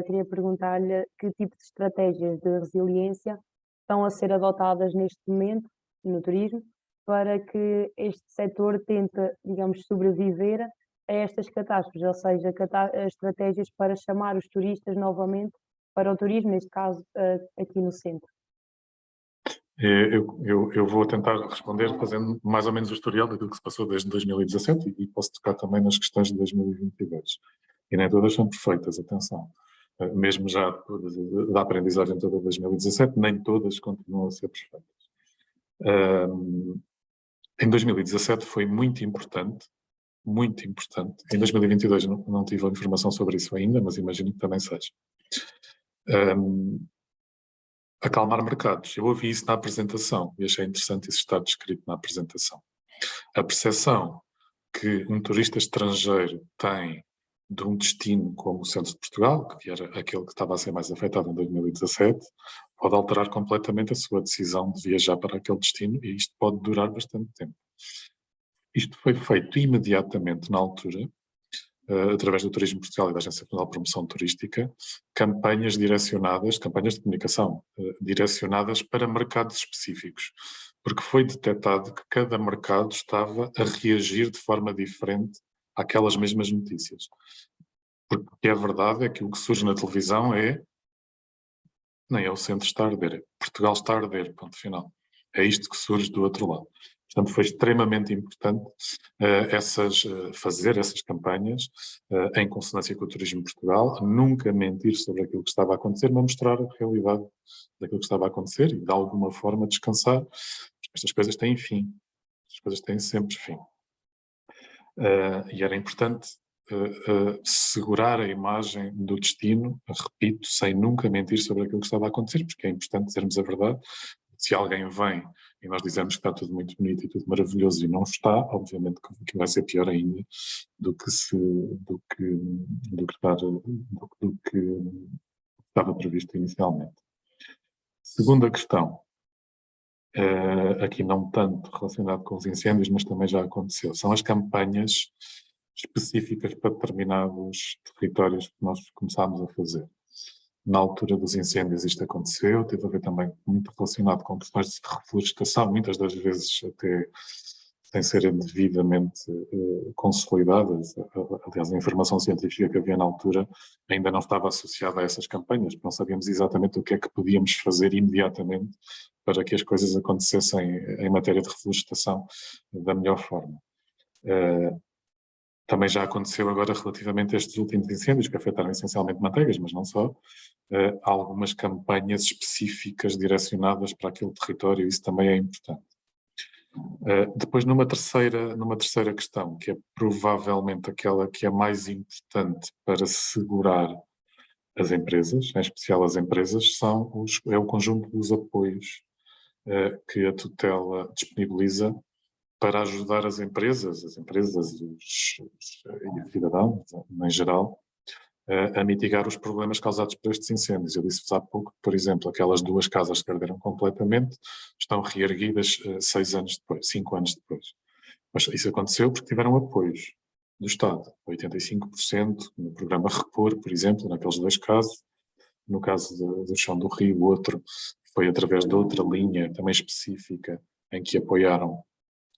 queria perguntar-lhe que tipo de estratégias de resiliência estão a ser adotadas neste momento no turismo para que este setor tente, digamos, sobreviver a estas catástrofes, ou seja, estratégias para chamar os turistas novamente para o turismo, neste caso aqui no centro.
Eu vou tentar responder fazendo mais ou menos o historial daquilo que se passou desde 2017 e posso tocar também nas questões de 2022. E nem todas são perfeitas, atenção. Mesmo já da aprendizagem toda de 2017, nem todas continuam a ser perfeitas. Em 2017 foi muito importante. Em 2022 não tive a informação sobre isso ainda, mas imagino que também seja. Acalmar mercados. Eu ouvi isso na apresentação e achei interessante isso estar descrito na apresentação. A percepção que um turista estrangeiro tem de um destino como o centro de Portugal, que era aquele que estava a ser mais afetado em 2017, pode alterar completamente a sua decisão de viajar para aquele destino, e isto pode durar bastante tempo. Isto foi feito imediatamente na altura, através do Turismo Portugal e da Agência Nacional de Promoção Turística, campanhas direcionadas, campanhas de comunicação direcionadas para mercados específicos, porque foi detectado que cada mercado estava a reagir de forma diferente àquelas mesmas notícias. Porque a verdade é que o que surge na televisão nem é o centro está a arder, é Portugal está a arder, ponto final. É isto que surge do outro lado. Portanto, foi extremamente importante fazer essas campanhas em consonância com o Turismo Portugal, nunca mentir sobre aquilo que estava a acontecer, mas mostrar a realidade daquilo que estava a acontecer e, de alguma forma, descansar. Estas coisas têm fim. Estas coisas têm sempre fim. E era importante segurar a imagem do destino, repito, sem nunca mentir sobre aquilo que estava a acontecer, porque é importante dizermos a verdade. Se alguém vem e nós dizemos que está tudo muito bonito e tudo maravilhoso e não está, obviamente que vai ser pior ainda do que estava previsto inicialmente. Segunda questão, aqui não tanto relacionado com os incêndios, mas também já aconteceu, são as campanhas específicas para determinados territórios que nós começámos a fazer. Na altura dos incêndios isto aconteceu, teve a ver também muito relacionado com questões de reflorestação, muitas das vezes até sem serem devidamente consolidadas. Aliás, a informação científica que havia na altura ainda não estava associada a essas campanhas, não sabíamos exatamente o que é que podíamos fazer imediatamente para que as coisas acontecessem em matéria de reflorestação da melhor forma. Também já aconteceu agora relativamente a estes últimos incêndios, que afetaram essencialmente manteigas, mas não só, há algumas campanhas específicas direcionadas para aquele território, isso também é importante. Depois, numa terceira questão, que é provavelmente aquela que é mais importante para segurar as empresas, em especial as empresas, é o conjunto dos apoios que a tutela disponibiliza para ajudar as empresas e os cidadãos, em geral, a mitigar os problemas causados por estes incêndios. Eu disse-vos há pouco que, por exemplo, aquelas 2 casas que arderam completamente estão reerguidas 5 anos depois. Mas isso aconteceu porque tiveram apoios do Estado, 85% no programa Repor, por exemplo, naqueles 2 casos. No caso do Chão do Rio, o outro foi através de outra linha também específica em que apoiaram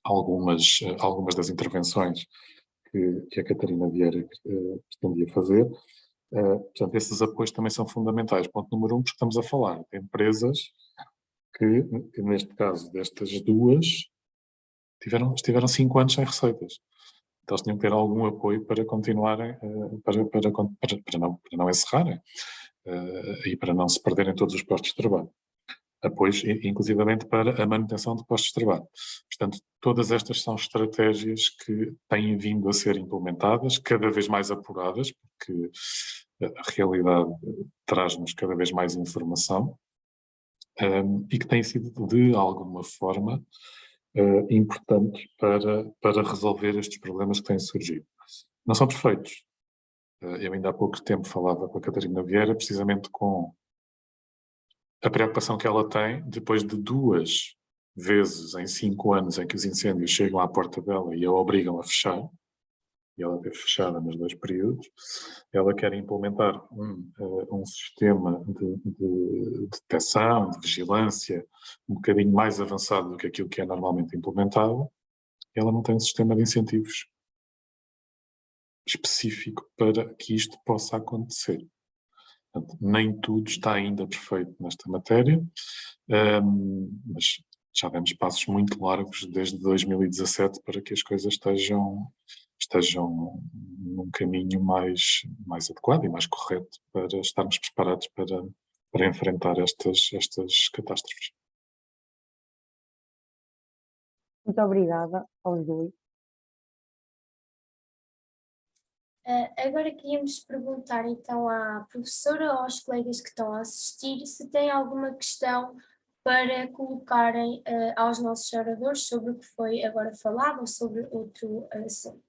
algumas das intervenções que a Catarina Vieira pretendia fazer. Portanto, esses apoios também são fundamentais. Ponto número 1, porque estamos a falar de empresas que neste caso, destas 2, estiveram 5 anos sem receitas. Então, eles tinham que ter algum apoio para continuarem, para não encerrarem e para não se perderem todos os postos de trabalho. Apoios, inclusivamente, para a manutenção de postos de trabalho. Portanto, todas estas são estratégias que têm vindo a ser implementadas, cada vez mais apuradas, porque a realidade traz-nos cada vez mais informação e que têm sido, de alguma forma, importantes para resolver estes problemas que têm surgido. Não são perfeitos. Eu ainda há pouco tempo falava com a Catarina Vieira, precisamente com a preocupação que ela tem, depois de 2 vezes em 5 anos em que os incêndios chegam à porta dela e a obrigam a fechar, e ela teve fechada nos 2 períodos, ela quer implementar um sistema de detecção, de vigilância, um bocadinho mais avançado do que aquilo que é normalmente implementado, e ela não tem um sistema de incentivos específico para que isto possa acontecer. Portanto, nem tudo está ainda perfeito nesta matéria, mas já demos passos muito largos desde 2017 para que as coisas estejam num caminho mais adequado e mais correto para estarmos preparados para enfrentar estas catástrofes.
Muito obrigada aos dois.
Agora queríamos perguntar então à professora ou aos colegas que estão a assistir se têm alguma questão para colocarem aos nossos oradores sobre o que foi agora falado ou sobre outro assunto.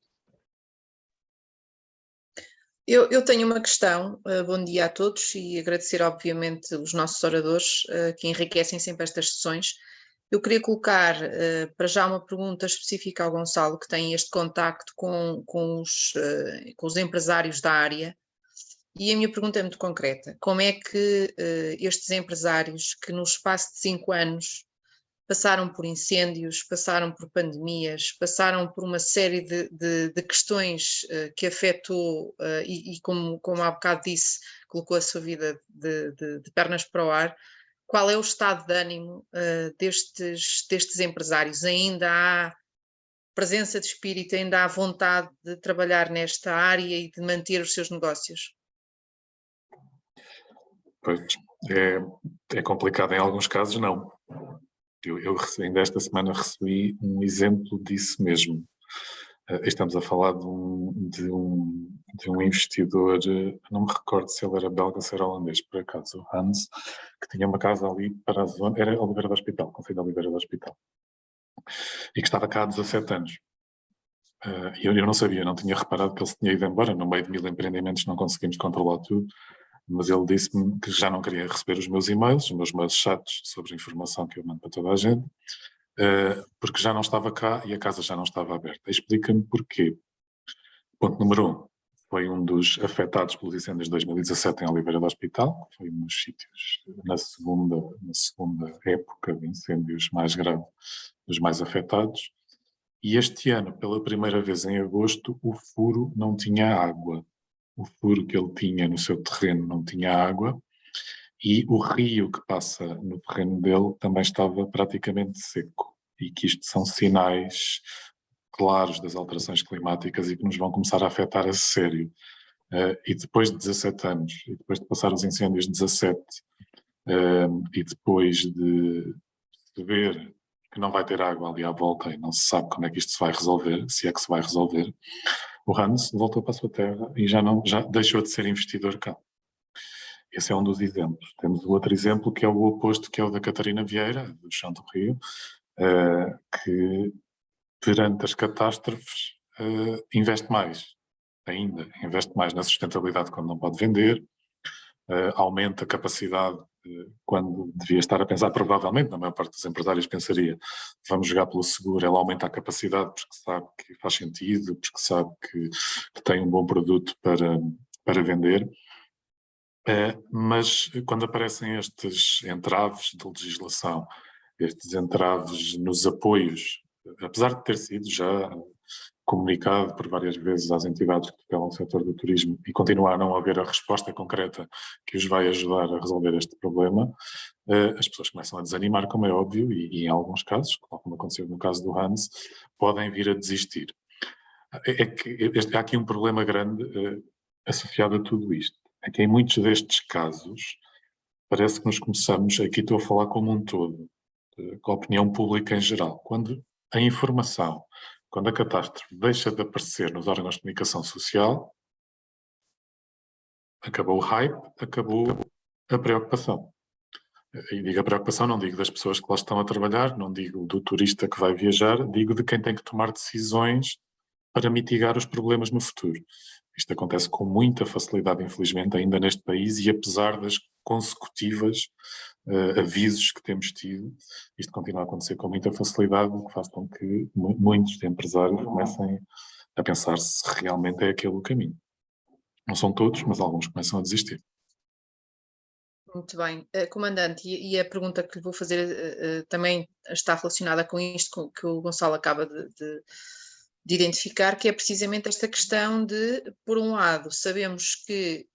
Eu tenho uma questão. Bom dia a todos e agradecer obviamente os nossos oradores que enriquecem sempre estas sessões. Eu queria colocar para já uma pergunta específica ao Gonçalo, que tem este contacto com os empresários da área, e a minha pergunta é muito concreta. Como é que estes empresários que no espaço de 5 anos passaram por incêndios, passaram por pandemias, passaram por uma série de questões que afetou e como há bocado disse, colocou a sua vida de pernas para o ar, qual é o estado de ânimo destes empresários? Ainda há presença de espírito, ainda há vontade de trabalhar nesta área e de manter os seus negócios?
Pois, é complicado em alguns casos, não. Eu ainda esta semana recebi um exemplo disso mesmo. Estamos a falar de um investidor, não me recordo se ele era belga ou se era holandês, por acaso, o Hans, que tinha uma casa ali para a zona, era Oliveira do Hospital, Conselho de Oliveira do Hospital, e que estava cá há 17 anos. Eu não sabia, não tinha reparado que ele se tinha ido embora, no meio de 1000 empreendimentos não conseguimos controlar tudo, mas ele disse-me que já não queria receber os meus e-mails chatos sobre a informação que eu mando para toda a gente, porque já não estava cá e a casa já não estava aberta. Explica-me porquê. Ponto número 1. Foi um dos afetados pelos incêndios de 2017 em Oliveira do Hospital, foi um dos sítios na segunda época de incêndios mais grave, dos mais afetados. E este ano, pela primeira vez em agosto, o furo não tinha água. O furo que ele tinha no seu terreno não tinha água e o rio que passa no terreno dele também estava praticamente seco. E que isto são sinais claros das alterações climáticas e que nos vão começar a afetar a sério. E depois de 17 anos, e depois de passar os incêndios de 17, e depois de ver que não vai ter água ali à volta e não se sabe como é que isto se vai resolver, se é que se vai resolver, o Hans voltou para a sua terra e já deixou de ser investidor cá. Esse é um dos exemplos. Temos o outro exemplo que é o oposto, que é o da Catarina Vieira, do Chão do Rio, que perante as catástrofes investe mais na sustentabilidade quando não pode vender, aumenta a capacidade quando devia estar a pensar, provavelmente, na maior parte dos empresários pensaria, vamos jogar pelo seguro, ela aumenta a capacidade porque sabe que faz sentido, porque sabe que tem um bom produto para vender, mas quando aparecem estes entraves de legislação, estes entraves nos apoios, apesar de ter sido já comunicado por várias vezes às entidades que tutelam o setor do turismo e continuar a não haver a resposta concreta que os vai ajudar a resolver este problema, as pessoas começam a desanimar, como é óbvio, e em alguns casos, como aconteceu no caso do Hans, podem vir a desistir. Há aqui um problema grande associado a tudo isto. É que em muitos destes casos, parece que nos começamos, aqui estou a falar como um todo, com a opinião pública em geral, quando a informação, quando a catástrofe deixa de aparecer nos órgãos de comunicação social, acabou o hype, acabou a preocupação. E digo a preocupação, não digo das pessoas que lá estão a trabalhar, não digo do turista que vai viajar, digo de quem tem que tomar decisões para mitigar os problemas no futuro. Isto acontece com muita facilidade, infelizmente, ainda neste país, e apesar das consecutivas avisos que temos tido, isto continua a acontecer com muita facilidade, o que faz com que muitos empresários comecem a pensar se realmente é aquele o caminho. Não são todos, mas alguns começam a desistir.
Muito bem. Comandante, e a pergunta que lhe vou fazer também está relacionada com isto que o Gonçalo acaba de identificar, que é precisamente esta questão de, por um lado, sabemos que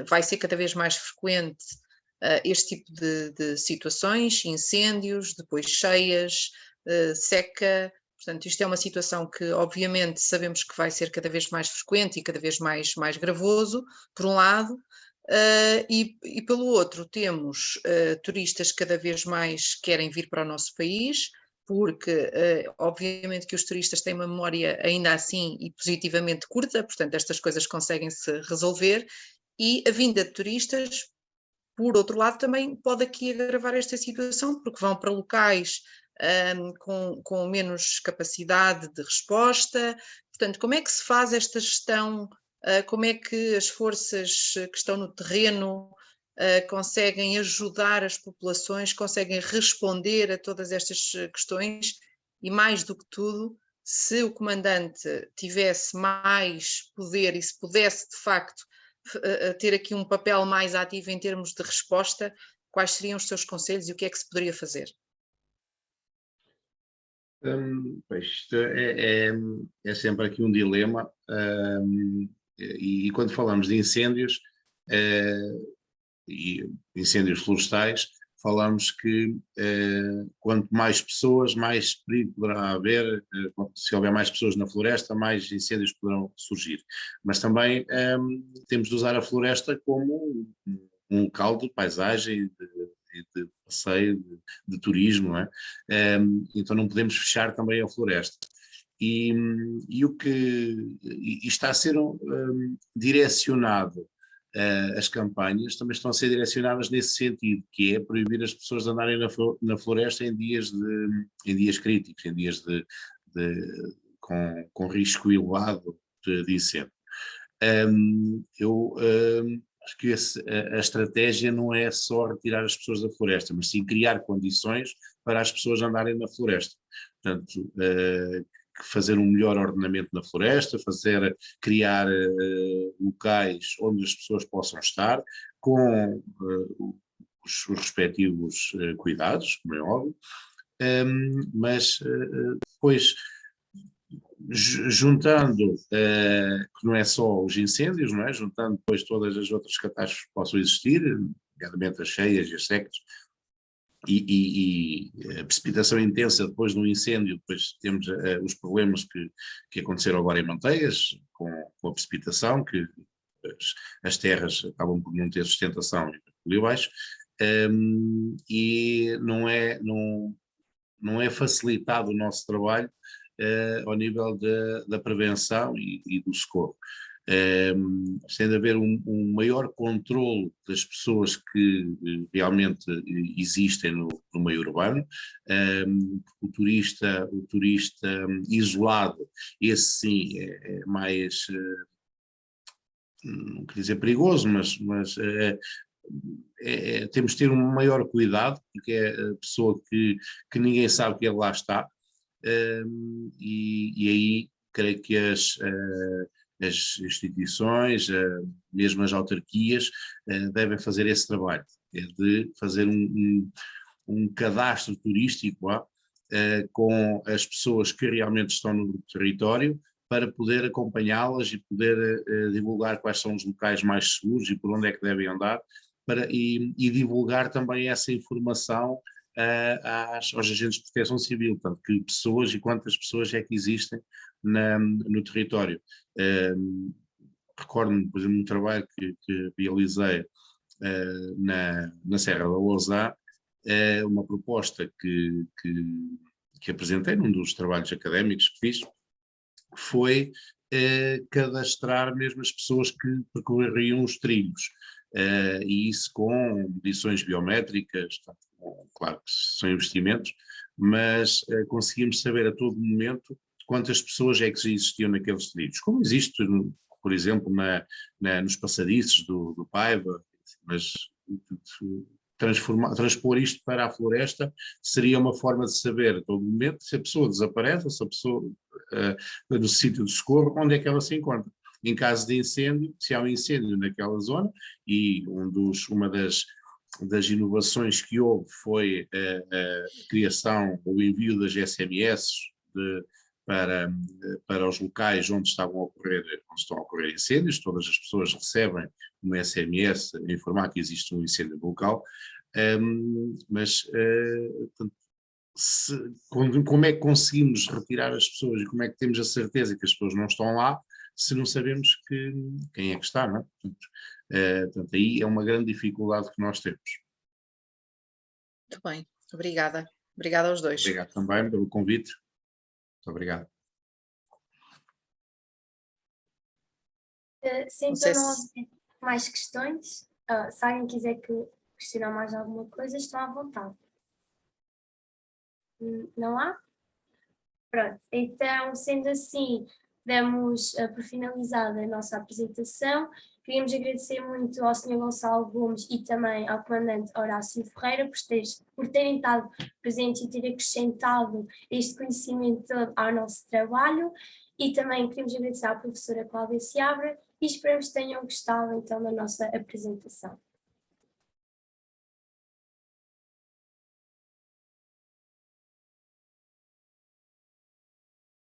vai ser cada vez mais frequente este tipo de situações, incêndios, depois cheias, seca. Portanto, isto é uma situação que, obviamente, sabemos que vai ser cada vez mais frequente e cada vez mais gravoso, por um lado, e pelo outro temos turistas que cada vez mais querem vir para o nosso país, porque obviamente que os turistas têm uma memória ainda assim e positivamente curta, portanto estas coisas conseguem-se resolver, e a vinda de turistas, por outro lado, também pode aqui agravar esta situação, porque vão para locais com menos capacidade de resposta. Portanto, como é que se faz esta gestão? Como é que as forças que estão no terreno conseguem ajudar as populações, conseguem responder a todas estas questões e, mais do que tudo, se o comandante tivesse mais poder e se pudesse, de facto, ter aqui um papel mais ativo em termos de resposta, quais seriam os seus conselhos e o que é que se poderia fazer?
Pois, isto é sempre aqui um dilema, e quando falamos de incêndios, e incêndios florestais, falamos que quanto mais pessoas, mais perigo poderá haver, se houver mais pessoas na floresta, mais incêndios poderão surgir. Mas também temos de usar a floresta como um local de paisagem, de passeio, de turismo, não é? Então não podemos fechar também a floresta. E está a ser direcionado, as campanhas também estão a ser direcionadas nesse sentido, que é proibir as pessoas de andarem na floresta em dias críticos, em dias com risco elevado de incêndio. Acho que a estratégia não é só retirar as pessoas da floresta, mas sim criar condições para as pessoas andarem na floresta. Portanto, fazer um melhor ordenamento na floresta, criar locais onde as pessoas possam estar, com os respectivos cuidados, como é óbvio, mas depois juntando, que não é só os incêndios, não é? Juntando depois todas as outras catástrofes que possam existir, nomeadamente as cheias e as secas, e a precipitação intensa depois do incêndio, depois temos os problemas que aconteceram agora em Manteigas, com a precipitação, que as terras acabam por não ter sustentação ali abaixo, e não é facilitado o nosso trabalho ao nível da prevenção e do socorro. Tem de haver um maior controle das pessoas que realmente existem no meio urbano. O turista isolado, esse sim é mais, não queria dizer perigoso, mas temos de ter um maior cuidado, porque é a pessoa que ninguém sabe que ele lá está, e aí creio que as instituições, mesmo as autarquias, devem fazer esse trabalho, de fazer um cadastro turístico com as pessoas que realmente estão no território, para poder acompanhá-las e poder divulgar quais são os locais mais seguros e por onde é que devem andar, e divulgar também essa informação aos agentes de proteção civil, portanto, que pessoas e quantas pessoas é que existem no território. Recordo-me, por exemplo, um trabalho que realizei na Serra da Lousã, uma proposta que apresentei num dos trabalhos académicos que fiz, foi cadastrar mesmo as pessoas que percorreriam os trilhos, e isso com medições biométricas, claro que são investimentos, mas conseguimos saber a todo momento quantas pessoas é que existiam naqueles trilhos, como existe, por exemplo, nos passadiços do Paiva, mas transpor isto para a floresta seria uma forma de saber a todo momento se a pessoa desaparece ou se a pessoa no sítio de socorro, onde é que ela se encontra. Em caso de incêndio, se há um incêndio naquela zona, e uma das inovações que houve foi a criação, o envio das SMS para os locais onde estão a ocorrer incêndios. Todas as pessoas recebem uma SMS a informar que existe um incêndio no local, mas como é que conseguimos retirar as pessoas e como é que temos a certeza que as pessoas não estão lá se não sabemos quem é que está, não é? Portanto, aí é uma grande dificuldade que nós temos.
Muito bem, obrigada. Obrigada aos dois.
Obrigado também pelo convite. Muito obrigado.
Se então não houver mais questões, se alguém quiser questionar mais alguma coisa, estão à vontade. Não há? Pronto, então, sendo assim, damos por finalizada a nossa apresentação. Queríamos agradecer muito ao Sr. Gonçalo Gomes e também ao Comandante Horácio Ferreira por terem estado presentes e terem acrescentado este conhecimento todo ao nosso trabalho, e também queríamos agradecer à professora Cláudia Seabra e esperamos que tenham gostado então da nossa apresentação.